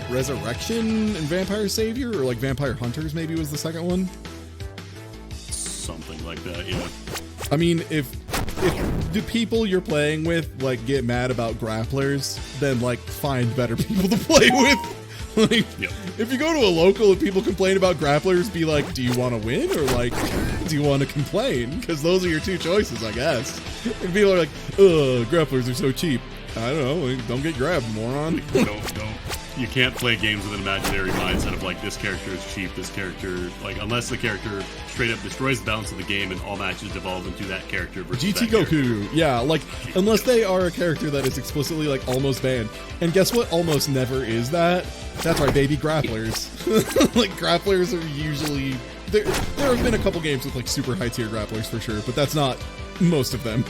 Speaker 1: Resurrection, and Vampire Savior, or like Vampire Hunters maybe was the second one.
Speaker 4: Something like that, yeah.
Speaker 1: I mean, if the people you're playing with like get mad about grapplers, then like find better people to play with. Like,
Speaker 4: Yep.
Speaker 1: if you go to a local and people complain about grapplers, be like, do you want to win or like, do you want to complain? Because those are your two choices, I guess. And people are like, ugh, grapplers are so cheap. I don't know, like, don't get grabbed, moron.
Speaker 4: Don't. You can't play games with an imaginary mindset of like, this character is cheap, this character, like, unless the character straight up destroys the balance of the game and all matches devolve into that character versus
Speaker 1: GT
Speaker 4: that character.
Speaker 1: Goku, yeah, like, unless they are a character that is explicitly, like, almost banned. And guess what almost never is that? That's right, baby, grapplers. Like, grapplers are usually... There have been a couple games with, like, super high-tier grapplers, for sure, but that's not most of them.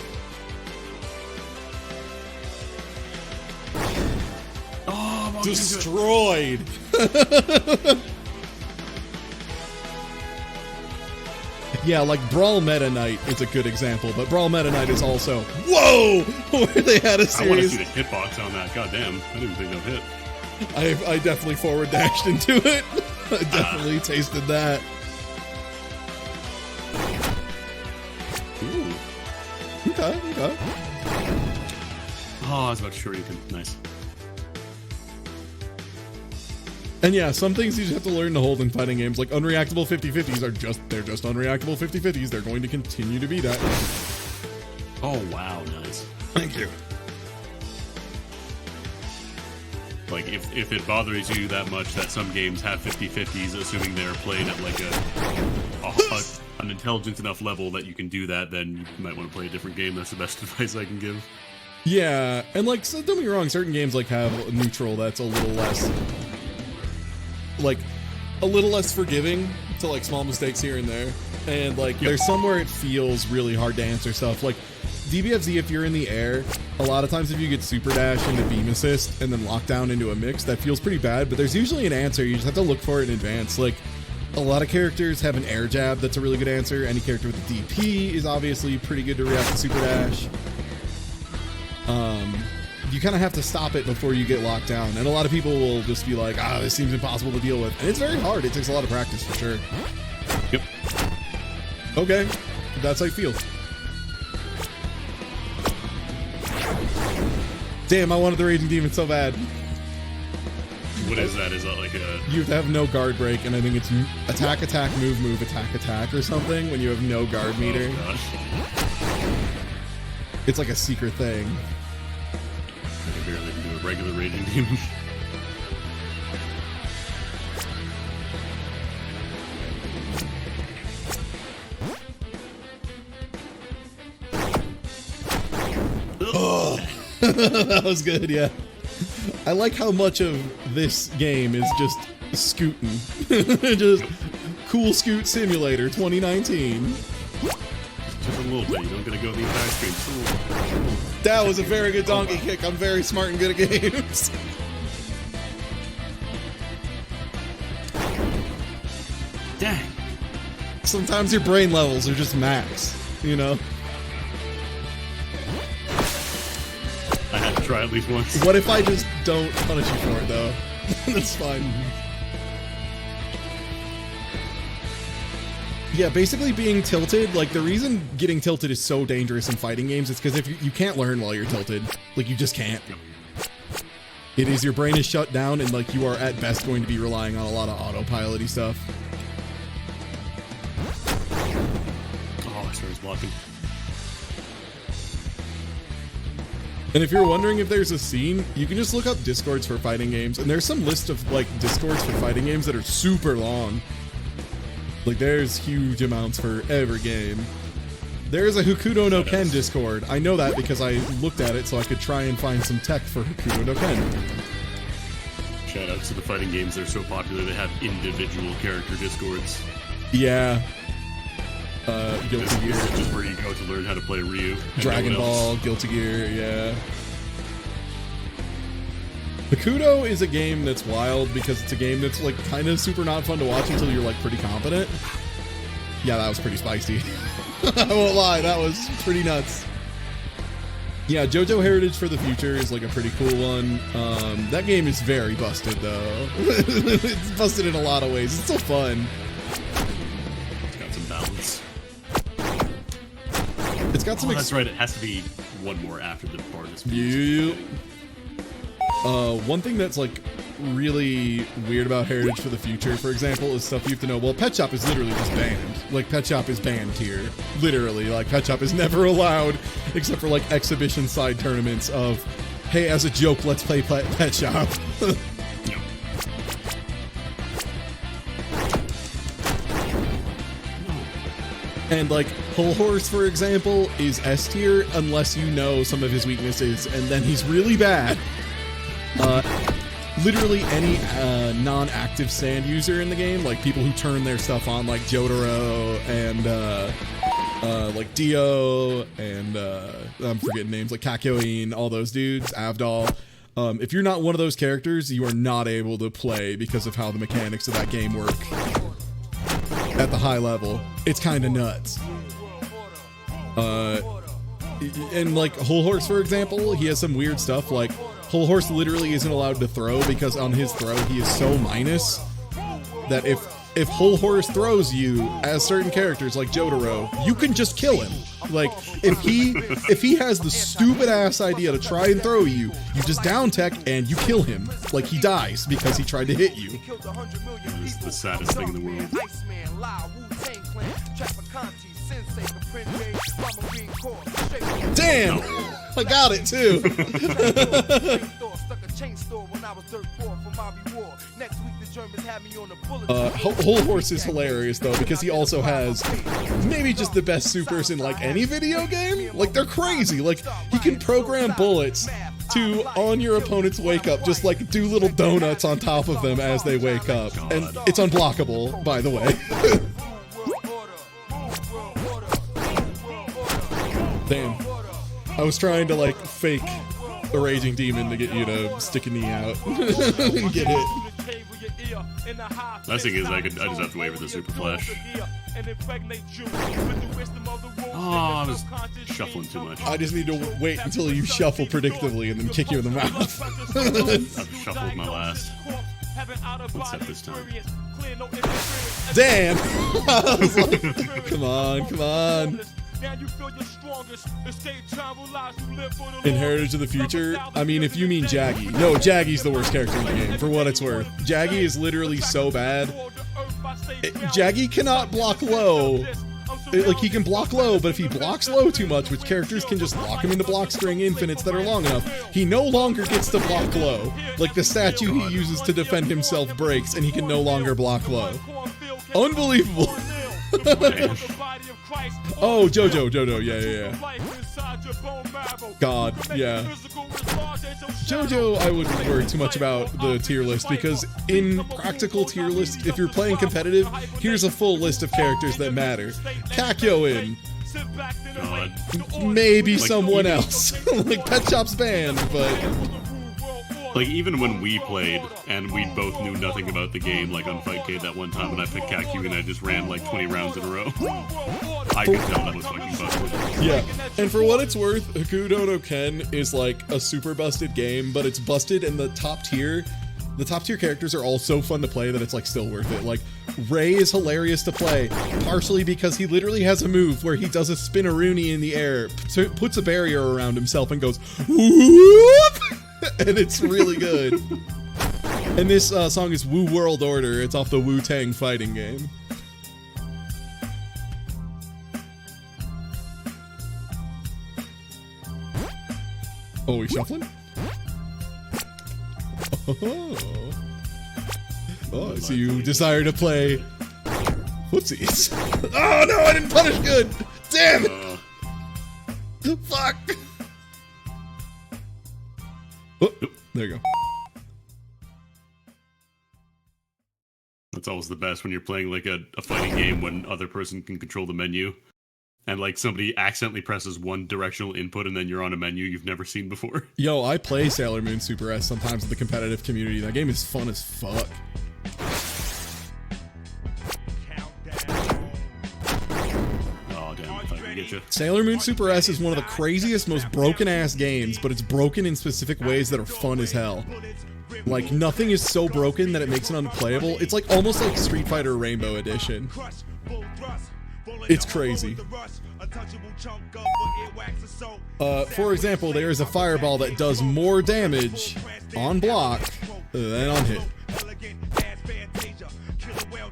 Speaker 4: Oh,
Speaker 1: Destroyed! Yeah, like Brawl Meta Knight is a good example, but Brawl Meta Knight is also whoa, where they had a
Speaker 4: I want to
Speaker 1: series.
Speaker 4: see the hitbox on that. God damn, I didn't think that hit.
Speaker 1: I definitely forward dashed into it. I definitely tasted that. Ooh. Okay, okay.
Speaker 4: Oh, I was about to short you. Nice.
Speaker 1: And yeah, some things you just have to learn to hold in fighting games, like unreactable 50-50s they're just unreactable 50-50s. They're going to continue to be that.
Speaker 4: Oh, wow, nice.
Speaker 1: Thank you.
Speaker 4: Like, if it bothers you that much that some games have 50-50s, assuming they're played at like an intelligent enough level that you can do that, then you might want to play a different game. That's the best advice I can give.
Speaker 1: Yeah, and like, so don't get me wrong, certain games like have a neutral that's a little less, like, a little less forgiving to like small mistakes here and there. And like, there's some where it feels really hard to answer stuff. Like DBFZ, if you're in the air, a lot of times if you get super dash into beam assist and then lock down into a mix, that feels pretty bad, but there's usually an answer. You just have to look for it in advance. Like, a lot of characters have an air jab that's a really good answer. Any character with a DP is obviously pretty good to react to super dash. You kind of have to stop it before you get locked down. And a lot of people will just be like, this seems impossible to deal with. And it's very hard. It takes a lot of practice for sure.
Speaker 4: Yep.
Speaker 1: Okay. That's how you feel. Damn, I wanted the Raging Demon so bad.
Speaker 4: What is that? Is that like a...
Speaker 1: You have to have no guard break, and I think it's attack, attack, move, move, attack, attack, or something when you have no guard meter.
Speaker 4: Oh, gosh.
Speaker 1: It's like a secret thing.
Speaker 4: I barely can do a regular Raging Demon.
Speaker 1: That was good, yeah. I like how much of this game is just scooting. Just Cool Scoot Simulator 2019.
Speaker 4: Just a little bit. You don't gotta go the entire stream.
Speaker 1: That was a very good donkey kick. I'm very smart and good at games.
Speaker 4: Dang.
Speaker 1: Sometimes your brain levels are just max, you know?
Speaker 4: I had to try at least once.
Speaker 1: What if I just don't punish you for it, though? That's fine. Yeah, basically being tilted, like the reason getting tilted is so dangerous in fighting games is because if you can't learn while you're tilted. Like, you just can't. It is, your brain is shut down and like you are at best going to be relying on a lot of autopilot-y stuff.
Speaker 4: Oh, I started blocking.
Speaker 1: And if you're wondering if there's a scene, you can just look up discords for fighting games, and there's some list of like discords for fighting games that are super long. Like, there's huge amounts for every game. There's a Hokuto no Ken Discord. I know that because I looked at it so I could try and find some tech for Hokuto no Ken.
Speaker 4: Shout out to the fighting games. They're so popular they have individual character discords.
Speaker 1: Yeah. Guilty
Speaker 4: This
Speaker 1: Gear.
Speaker 4: is just where you go to learn how to play Ryu. and
Speaker 1: Dragon
Speaker 4: no one
Speaker 1: Ball,
Speaker 4: else.
Speaker 1: Guilty Gear, yeah. Hokuto is a game that's wild because it's a game that's like kind of super not fun to watch until you're like pretty competent. Yeah, that was pretty spicy. I won't lie, that was pretty nuts. Yeah, JoJo Heritage for the Future is like a pretty cool one. That game is very busted though. It's busted in a lot of ways. It's still fun.
Speaker 4: It's got some balance.
Speaker 1: It's got some.
Speaker 4: Oh, that's right. It has to be one more after the part is finished.
Speaker 1: You. One thing that's like really weird about Heritage for the Future, for example, is stuff you have to know. Well, Pet Shop is literally just banned. Like, Pet Shop is banned here. Literally, like, Pet Shop is never allowed except for like exhibition side tournaments of, hey, as a joke, let's play Pet Shop.
Speaker 4: Yeah.
Speaker 1: And like Whole Horse, for example, is S tier unless you know some of his weaknesses, and then he's really bad. Literally any non-active sand user in the game, like people who turn their stuff on, like Jotaro and like Dio and I'm forgetting names, like Kakyoin, all those dudes, Avdol. If you're not one of those characters, you are not able to play because of how the mechanics of that game work. at the high level. It's kind of nuts. And like Whole Horse, for example, he has some weird stuff. Like Whole Horse literally isn't allowed to throw because on his throw he is so minus that if Whole Horse throws you as certain characters like Jotaro, you can just kill him. Like if he has the stupid ass idea to try and throw you, you just down tech and you kill him. Like he dies because he tried to hit you.
Speaker 4: It's the saddest thing in the world.
Speaker 1: Damn! I got it too. Whole Horse is hilarious though because he also has maybe just the best supers in like any video game. Like they're crazy. Like he can program bullets to on your opponent's wake up, just like do little donuts on top of them as they wake up, and it's unblockable, by the way. Damn. I was trying to like fake a raging demon to get you to stick a knee out and get hit.
Speaker 4: Last thing is I just have to wait for the super flash. Oh, I was shuffling too much.
Speaker 1: I just need to wait until you shuffle predictably and then kick you in the mouth.
Speaker 4: I've shuffled my last. What's that this time?
Speaker 1: Damn! I was like, come on, come on. Inherited to the Future? I mean, if you mean Jaggy. No, Jaggy's the worst character in the game, for what it's worth. Jaggy is literally so bad. Jaggy cannot block low. Like, he can block low, but if he blocks low too much, which characters can just lock him into block string infinites that are long enough, he no longer gets to block low. Like, the statue he uses to defend himself breaks, and he can no longer block low. Unbelievable. Oh, Jojo, yeah. God, yeah. Jojo, I wouldn't worry too much about the tier list because in practical tier list, if you're playing competitive, here's a full list of characters that matter. Kakyoin. Maybe like, someone else. Like Pet Shop's banned, but...
Speaker 4: Like, even when we played, and we both knew nothing about the game, like on Fightcade that one time when I picked Kakyoin and I just ran like 20 rounds in a row, I could tell that was fucking busted.
Speaker 1: Yeah, and for what it's worth, Hokuto no Ken is like a super busted game, but it's busted in the top tier. The top tier characters are all so fun to play that it's like still worth it. Like, Ray is hilarious to play, partially because he literally has a move where he does a spinaroonie in the air, puts a barrier around himself and goes, whoop! And it's really good. And this song is Wu World Order. It's off the Wu-Tang fighting game. Oh, we shuffling? Oh, so you desire to play Footsies. Oh no, I didn't punish good! Damn it! Fuck! Oh, there you go.
Speaker 4: That's always the best when you're playing like a fighting game when other person can control the menu. And like somebody accidentally presses one directional input and then you're on a menu you've never seen before.
Speaker 1: Yo, I play Sailor Moon Super S sometimes in the competitive community. That game is fun as fuck.
Speaker 4: Oh damn, I thought I could get you.
Speaker 1: Sailor Moon Super S is one of the craziest, most broken ass games, but it's broken in specific ways that are fun as hell. Like, nothing is so broken that it makes it unplayable. It's like almost like Street Fighter Rainbow Edition. It's crazy. For example, there is a fireball that does more damage on block than on hit.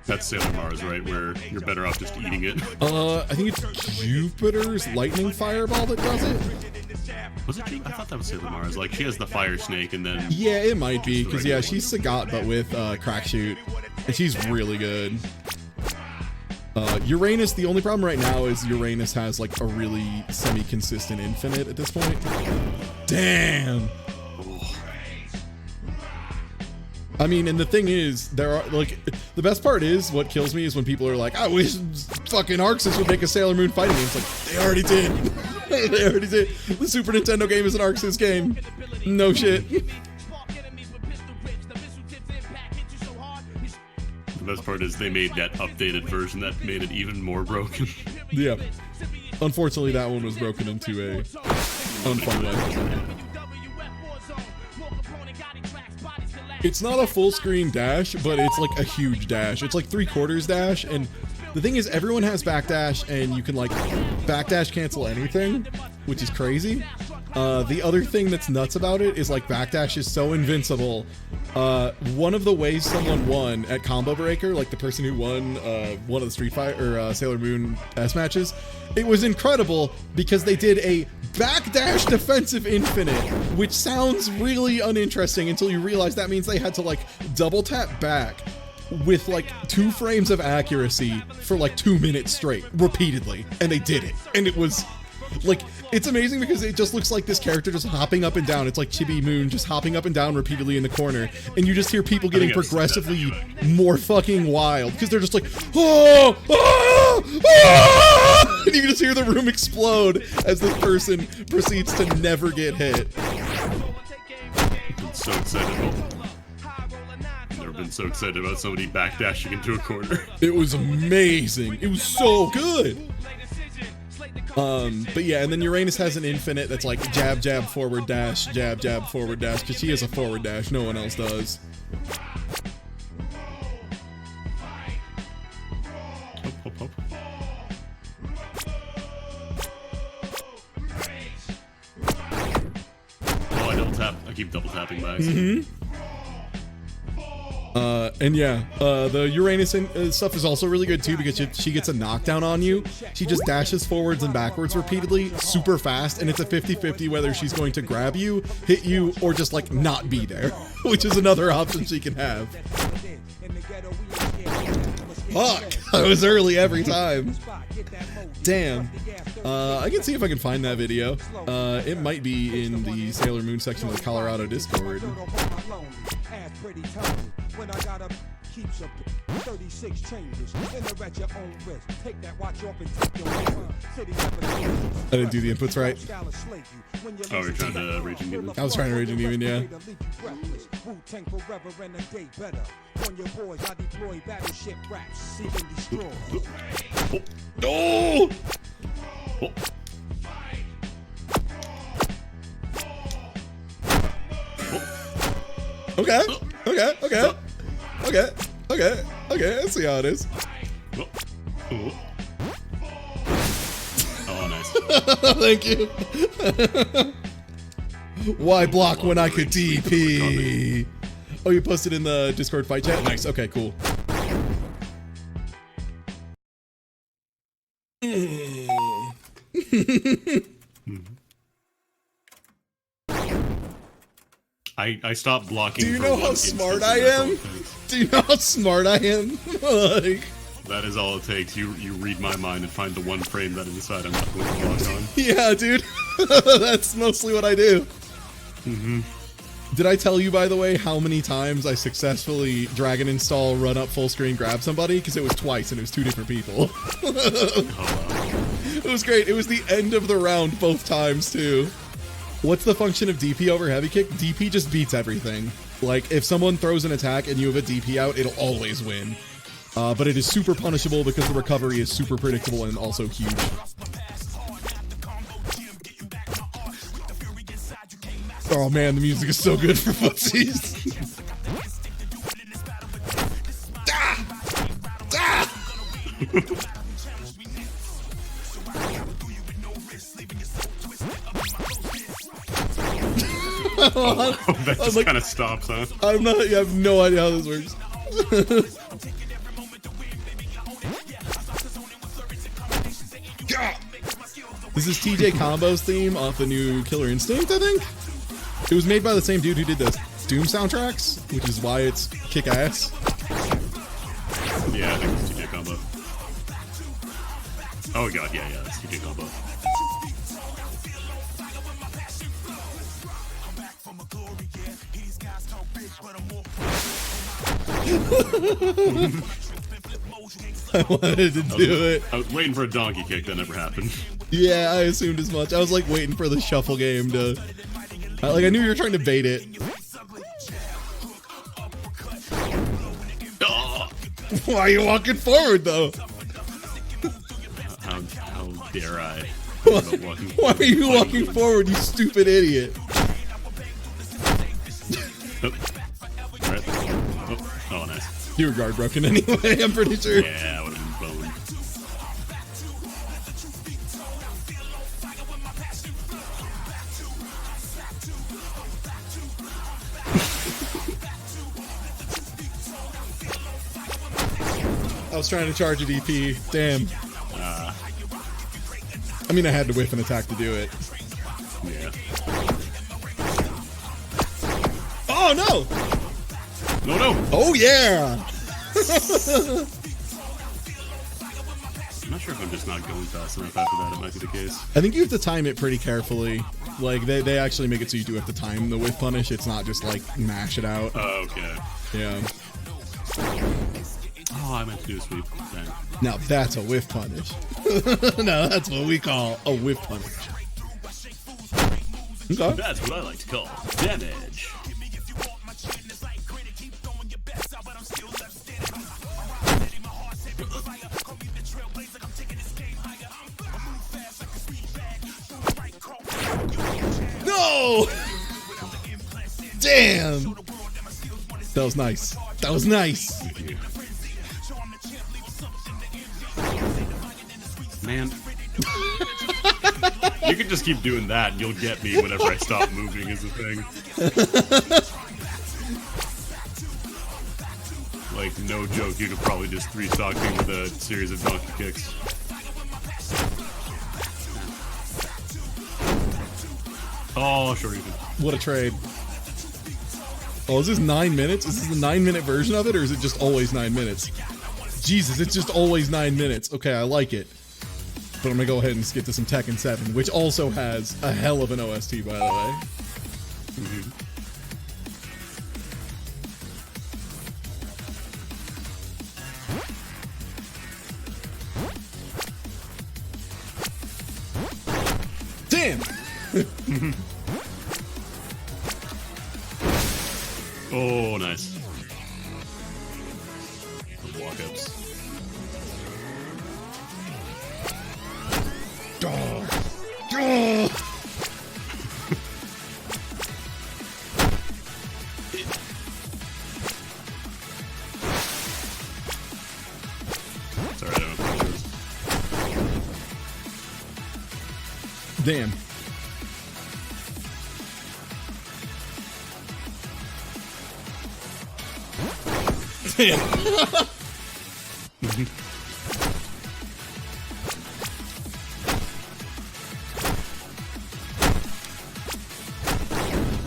Speaker 4: That's Sailor Mars, right? Where you're better off just eating it.
Speaker 1: I think it's Jupiter's lightning fireball that does it.
Speaker 4: Was it Jupiter? I thought that was Sailor Mars. Like, she has the fire snake and then...
Speaker 1: Yeah, it might be, because yeah, she's Sagat, but with crack shoot. And she's really good. Uranus, the only problem right now is Uranus has like a really semi-consistent infinite at this point. Damn! I mean, and the thing is, there are, like, the best part is, what kills me is when people are like, I wish fucking Arxis would make a Sailor Moon fighting game. It's like, they already did. They already did. The Super Nintendo game is an Arxis game. No shit.
Speaker 4: The best part is they made that updated version that made it even more broken.
Speaker 1: Yeah. Unfortunately, that one was broken into a unfun way. It's not a full screen dash, but it's like a huge dash. It's like 3/4 dash, and the thing is everyone has backdash, and you can like backdash cancel anything, which is crazy. The other thing that's nuts about it is like backdash is so invincible. One of the ways someone won at Combo Breaker, like the person who won one of the Street Fighter or Sailor Moon S matches, it was incredible because they did a backdash defensive infinite, which sounds really uninteresting until you realize that means they had to like double tap back with like 2 frames of accuracy for like 2 minutes straight, repeatedly, and they did it. And it was like, it's amazing because it just looks like this character just hopping up and down. It's like Chibi Moon just hopping up and down repeatedly in the corner, and you just hear people getting progressively more fucking wild because they're just like, oh, oh, oh, and you just hear the room explode as this person proceeds to never get hit.
Speaker 4: I'm so excited. Never been so excited about somebody backdashing into a corner.
Speaker 1: It was amazing. It was so good. But yeah, and then Uranus has an infinite that's like jab, jab, forward dash, jab, jab, forward dash, because she has a forward dash. No one else does.
Speaker 4: Hop, hop, hop. Oh, I double tap. I keep double tapping by accident.
Speaker 1: And yeah, the Uranus stuff is also really good too because she gets a knockdown on you. She just dashes forwards and backwards repeatedly, super fast, and it's a 50-50 whether she's going to grab you, hit you, or just like not be there, which is another option she can have. Fuck! I was early every time. Damn. I can see if I can find that video. It might be in the Sailor Moon section of the Colorado Discord. When I gotta keep 36 changes in the at your own risk. Take that watch off and take your I didn't do the inputs right.
Speaker 4: Oh, you're trying to Raging Demon?
Speaker 1: I was trying to Raging Demon, yeah. No! Okay. Okay, okay, okay, okay, okay, I see how it is.
Speaker 4: Oh, nice.
Speaker 1: Thank you. Why block when I could DP? Oh, you posted in the Discord fight chat? Nice, okay, cool.
Speaker 4: I stopped blocking.
Speaker 1: Do you know how smart I am? Do you know how smart I am? Like,
Speaker 4: that is all it takes. You read my mind and find the one frame that I decide I'm not going to block on.
Speaker 1: Yeah, dude. That's mostly what I do. Did I tell you, by the way, how many times I successfully drag and install, run up full screen, grab somebody? Because it was twice and it was 2 different people. It was great. It was the end of the round both times, too. What's the function of DP over heavy kick? DP just beats everything. Like, if someone throws an attack and you have a DP out, it'll always win. But it is super punishable because the recovery is super predictable and also huge. Oh man, the music is so good for Footsies.
Speaker 4: That just
Speaker 1: like,
Speaker 4: kind of stops, huh?
Speaker 1: I have no idea how this works. This is TJ Combo's theme off the new Killer Instinct, I think? It was made by the same dude who did the Doom soundtracks, which is why it's kick-ass.
Speaker 4: Yeah, I think it's TJ Combo. Oh god, yeah, it's TJ Combo. I wanted to do it. I was waiting for a donkey kick, that never happened.
Speaker 1: Yeah, I assumed as much. I was like waiting for the shuffle game to... Like, I knew you were trying to bait it.
Speaker 4: Oh.
Speaker 1: Why are you walking forward though?
Speaker 4: How dare I?
Speaker 1: Why are you walking forward, you stupid idiot?
Speaker 4: Oh. Alright. Oh, nice.
Speaker 1: You were guard broken anyway, I'm pretty sure.
Speaker 4: Yeah, I would have been boned.
Speaker 1: I was trying to charge a DP. Damn. I mean, I had to whiff an attack to do it.
Speaker 4: Yeah.
Speaker 1: Oh, no!
Speaker 4: No, no!
Speaker 1: Oh, yeah!
Speaker 4: I'm not sure if I'm just not going fast enough after that. It might be the case.
Speaker 1: I think you have to time it pretty carefully. Like, they actually make it so you do have to time the whiff punish. It's not just, like, mash it out.
Speaker 4: Oh, okay.
Speaker 1: Yeah.
Speaker 4: Oh, I meant to do a sweep. Dang.
Speaker 1: Now, that's a whiff punish. No, that's what we call a whiff punish. Okay.
Speaker 4: That's what I like to call damage.
Speaker 1: No! Damn! That was nice. That was nice.
Speaker 4: Man. You can just keep doing that and you'll get me whenever I stop moving is the thing. Like, no joke, you could probably just 3-stock me with a series of donkey kicks. Oh, sure you can.
Speaker 1: What a trade. Oh, is this 9 minutes? Is this the 9-minute version of it, or is it just always 9 minutes? Jesus, it's just always 9 minutes. Okay, I like it. But I'm gonna go ahead and skip to some Tekken 7, which also has a hell of an OST, by the way.
Speaker 4: Mm-hmm.
Speaker 1: Damn!
Speaker 4: Oh, nice. Walk-ups.
Speaker 1: Oh. Oh.
Speaker 4: Sorry, I don't know what this is.
Speaker 1: Damn. Damn.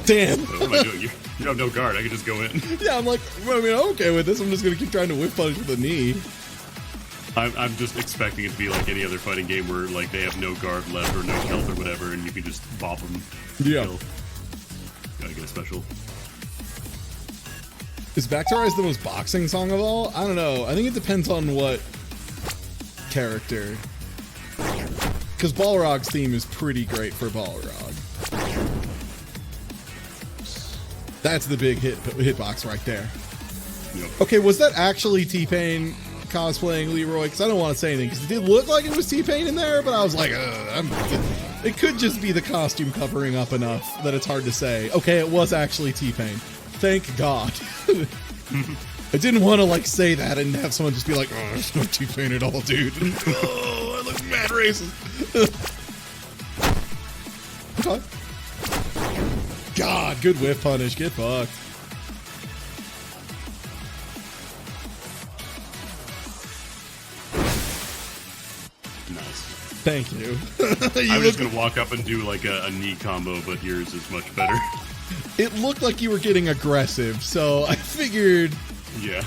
Speaker 1: Damn.
Speaker 4: What am I doing? You have no guard. I can just go in.
Speaker 1: Yeah, I'm like, I mean, I'm okay with this. I'm just gonna keep trying to whip punish with the knee.
Speaker 4: I'm just expecting it to be like any other fighting game where like they have no guard left or no health or whatever, and you can just bop them.
Speaker 1: Yeah.
Speaker 4: Gotta get a special.
Speaker 1: Is Back to Rise the most boxing song of all? I don't know. I think it depends on what character. Because Balrog's theme is pretty great for Balrog. That's the big hitbox right there.
Speaker 4: Yep.
Speaker 1: Okay, was that actually T-Pain cosplaying Leroy? Because I don't want to say anything, because it did look like it was T-Pain in there, but I was like, it could just be the costume covering up enough that it's hard to say. Okay, it was actually T-Pain. Thank God. I didn't want to like say that and have someone just be like, oh, there's no T-Pain at all, dude. Oh, I look mad racist. Okay. God, good whiff punish. Get fucked.
Speaker 4: Nice.
Speaker 1: Thank you.
Speaker 4: I was just gonna walk up and do like a knee combo, but yours is much better.
Speaker 1: It looked like you were getting aggressive, so I figured.
Speaker 4: Yeah.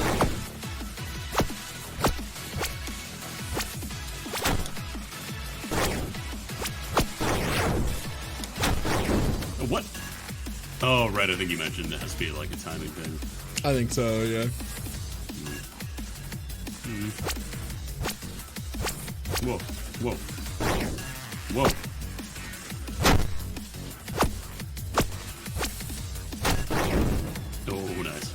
Speaker 4: What? Oh, right. I think you mentioned it has to be like a timing thing.
Speaker 1: I think so, yeah.
Speaker 4: Whoa. Whoa. Whoa. Oh, nice.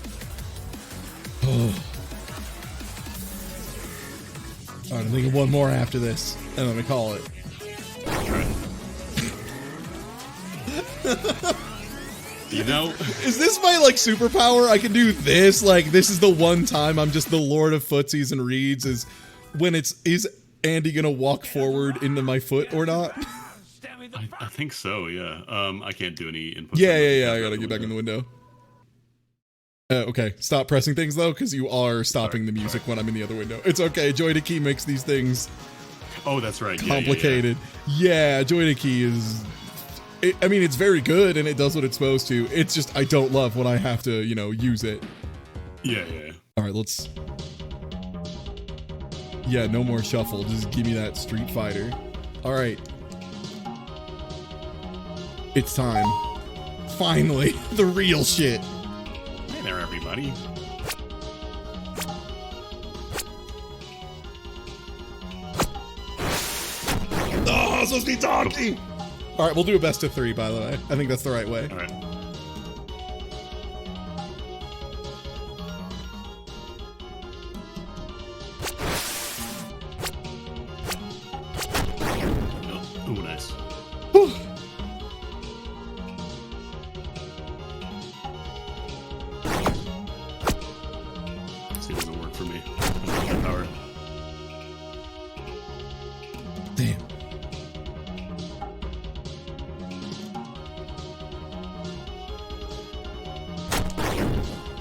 Speaker 1: All right, I'm thinking one more after this, and I'm gonna call it.
Speaker 4: You know,
Speaker 1: Is this my like superpower? I can do this. Like this is the one time I'm just the Lord of Footsies and Reads. Is when is Andy gonna walk forward into my foot or not?
Speaker 4: I think so. Yeah. I can't do any input.
Speaker 1: Yeah. I gotta get back in the window. Okay, stop pressing things though, because you are stopping the music when I'm in the other window. It's okay. Joy to Key makes these things
Speaker 4: Oh, that's right.
Speaker 1: complicated. Yeah, Joy to Key is. I mean, it's very good and it does what it's supposed to. It's just I don't love when I have to, you know, use it.
Speaker 4: Yeah.
Speaker 1: All right, let's. Yeah, no more shuffle. Just give me that Street Fighter. All right. It's time. Finally, the real shit.
Speaker 4: Hey there, everybody.
Speaker 1: Oh, I'm supposed to be talking. All right, we'll do a best of 3, by the way. I think that's the right way.
Speaker 4: All right. Oh, nice.
Speaker 1: Whew.
Speaker 4: See, it doesn't work for me. I don't have that power.
Speaker 1: Damn.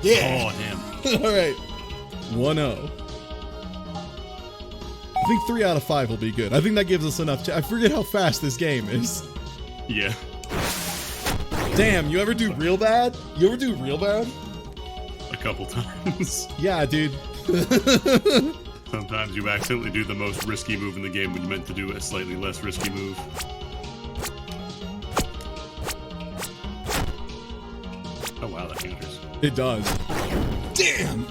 Speaker 1: Yeah.
Speaker 4: Oh, damn.
Speaker 1: All right. 1-0. I think 3 out of 5 will be good. I think that gives us enough. I forget how fast this game is.
Speaker 4: Yeah.
Speaker 1: Damn, you ever do real bad? You ever do real bad?
Speaker 4: A couple times.
Speaker 1: Yeah, dude.
Speaker 4: Sometimes you accidentally do the most risky move in the game when you meant to do a slightly less risky move. Oh wow, that counters.
Speaker 1: It does. Damn.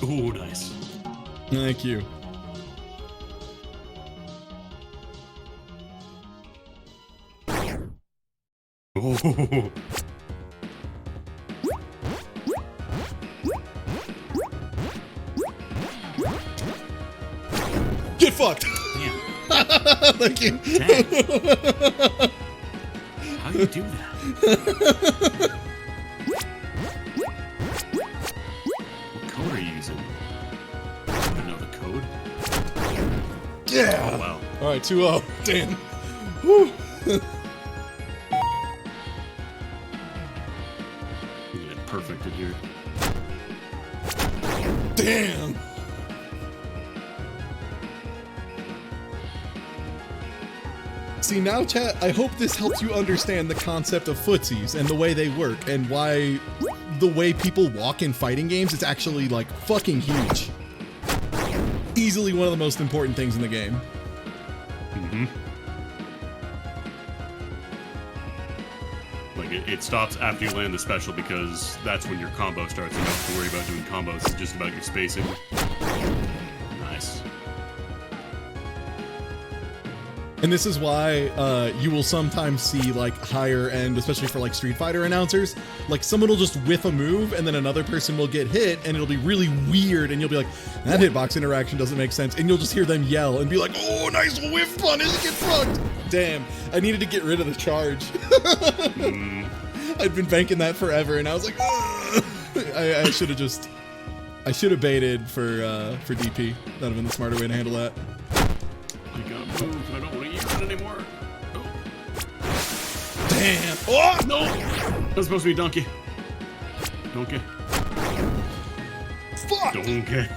Speaker 4: Ooh, nice.
Speaker 1: Thank you.
Speaker 4: Oh.
Speaker 1: Get fucked.
Speaker 4: Damn.
Speaker 1: Thank you.
Speaker 4: Dang. How do you do that? What code are you using? I don't know the code.
Speaker 1: Yeah.
Speaker 4: Oh wow.
Speaker 1: All right, 2-0. Damn. Whew.
Speaker 4: You get it perfect in here.
Speaker 1: Damn. See, now, chat, I hope this helps you understand the concept of footsies and the way they work and why the way people walk in fighting games is actually, like, fucking huge. Easily one of the most important things in the game.
Speaker 4: Mm-hmm. Like, it stops after you land the special because that's when your combo starts. You don't have to worry about doing combos. It's just about your spacing. Nice.
Speaker 1: And this is why you will sometimes see like higher end, especially for like Street Fighter announcers, like someone will just whiff a move and then another person will get hit and it'll be really weird and you'll be like, that hitbox interaction doesn't make sense. And you'll just hear them yell and be like, oh, nice whiff punish, get fucked. Damn, I needed to get rid of the charge. I'd been banking that forever and I was like, I should have just, I should have baited for DP. That'd have been the smarter way to handle that.
Speaker 4: I gotta move. I don't want to use it anymore. Oh.
Speaker 1: Damn. Oh!
Speaker 4: No! That's supposed to be donkey. Donkey.
Speaker 1: Fuck!
Speaker 4: Donkey.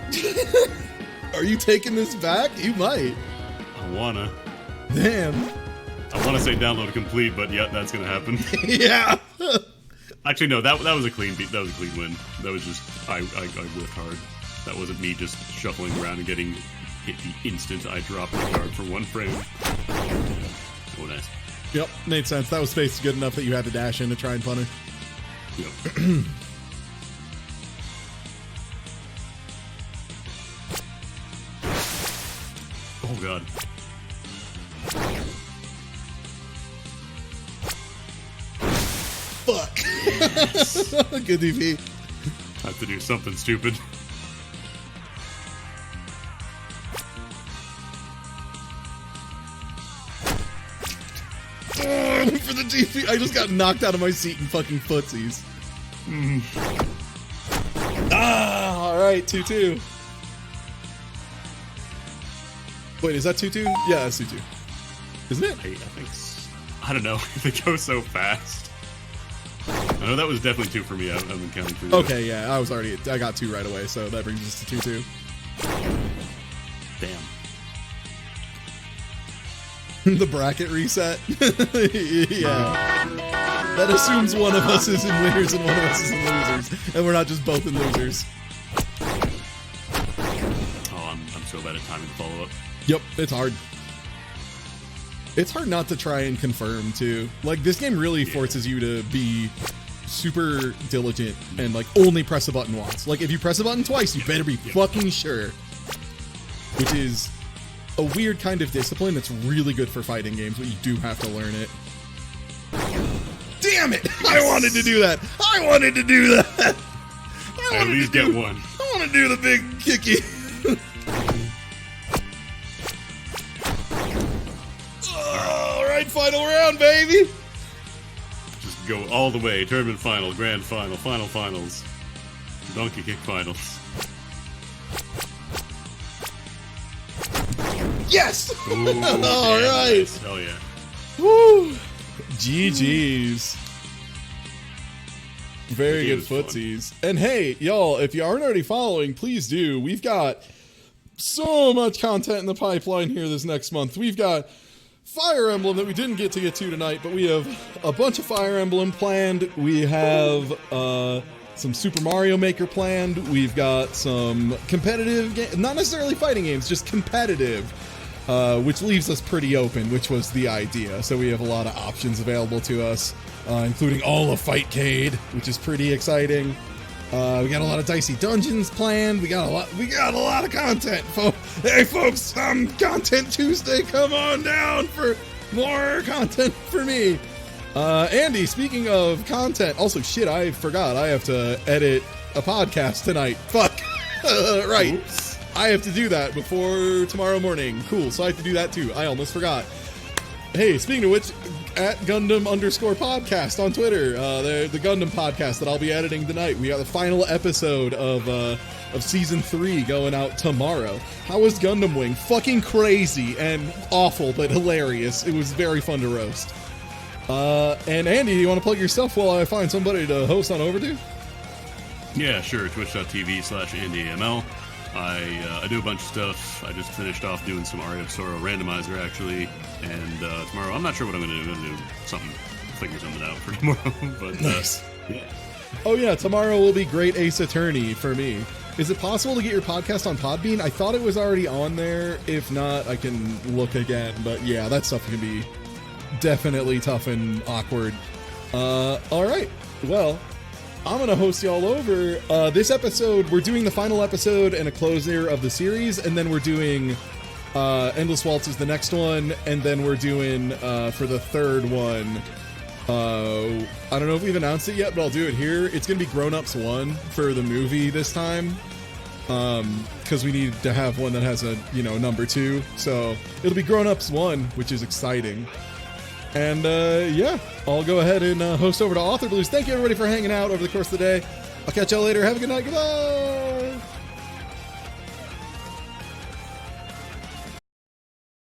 Speaker 1: Are you taking this back? You might.
Speaker 4: I wanna.
Speaker 1: Damn.
Speaker 4: I wanna say download complete, but yeah, that's gonna happen.
Speaker 1: Yeah.
Speaker 4: Actually, no, that was a clean beat. That was a clean win. That was just I whiffed hard. That wasn't me just shuffling around and getting hit the instant I dropped the card for 1 frame. Oh, nice.
Speaker 1: Yep, made sense. That was space good enough that you had to dash in to try and punish.
Speaker 4: Yep. Oh god.
Speaker 1: fuck. Good DP.
Speaker 4: I have to do something stupid.
Speaker 1: For the DP, I just got knocked out of my seat in fucking footsies. All right, 2-2. Wait, is that 2-2? Yeah, that's 2-2. Isn't it?
Speaker 4: I think. I don't know. They go so fast. I know that was definitely 2 for me. I've been counting for you.
Speaker 1: Okay, yeah, I got 2 right away, so that brings us to 2-2.
Speaker 4: Damn.
Speaker 1: The bracket reset. Yeah. That assumes one of us is in winners and one of us is in losers, and we're not just both in losers.
Speaker 4: Oh, I'm so bad at timing the follow-up.
Speaker 1: Yep, it's hard. It's hard not to try and confirm, too. Like, this game really forces you to be super diligent and, like, only press a button once. Like, if you press a button twice, you better be fucking sure. Which is a weird kind of discipline that's really good for fighting games, but you do have to learn it. Damn it! I wanted to do that! I wanted to do that! I
Speaker 4: At least get one.
Speaker 1: I want to do the big kicky. Alright, final round, baby!
Speaker 4: Just go all the way. Tournament final, grand final, finals. Donkey kick finals.
Speaker 1: Yes!
Speaker 4: Ooh,
Speaker 1: All
Speaker 4: damn,
Speaker 1: right.
Speaker 4: nice. Hell yeah.
Speaker 1: Woo! GG's. Very
Speaker 4: game
Speaker 1: good
Speaker 4: was fun.
Speaker 1: footsies. And hey, y'all, if you aren't already following, please do. We've got so much content in the pipeline here this next month. We've got Fire Emblem that we didn't get to tonight, but we have a bunch of Fire Emblem planned. We have some Super Mario Maker planned. We've got some competitive, not necessarily fighting games, just competitive, which leaves us pretty open, which was the idea. So we have a lot of options available to us, including all of Fightcade, which is pretty exciting. We got a lot of dicey dungeons planned. We got a lot of content. Hey folks, Content Tuesday, come on down for more content for me. Andy, speaking of content, also shit, I forgot. I have to edit a podcast tonight. Fuck. Right.
Speaker 4: Oops.
Speaker 1: I have to do that before tomorrow morning. Cool. So I have to do that too. I almost forgot. Hey, speaking of which, at Gundam_podcast on Twitter, the Gundam podcast that I'll be editing tonight. We got the final episode of season 3 going out tomorrow. How was Gundam Wing? Fucking crazy and awful, but hilarious. It was very fun to roast. And Andy, you want to plug yourself while I find somebody to host on over to?
Speaker 4: Yeah, sure. Twitch.tv/AndyAML. I do a bunch of stuff. I just finished off doing some Aria of Sorrow randomizer, actually. And tomorrow, I'm not sure what I'm going to do. I'm going to do something, figure something out for tomorrow. But
Speaker 1: Nice.
Speaker 4: Yeah.
Speaker 1: Oh yeah, tomorrow will be Great Ace Attorney for me. Is it possible to get your podcast on Podbean? I thought it was already on there. If not, I can look again. But yeah, that stuff can be definitely tough and awkward. All right. Well, I'm going to host y'all over. This episode, we're doing the final episode and a closer of the series, and then we're doing Endless Waltz is the next one, and then we're doing, for the third one, I don't know if we've announced it yet, but I'll do it here. It's going to be Grown Ups 1 for the movie this time, because we need to have one that has a, number 2. So it'll be Grown Ups 1, which is exciting. And yeah, I'll go ahead and host over to Author Blues. Thank you everybody for hanging out over the course of the day. I'll catch y'all later. Have a good night. Goodbye.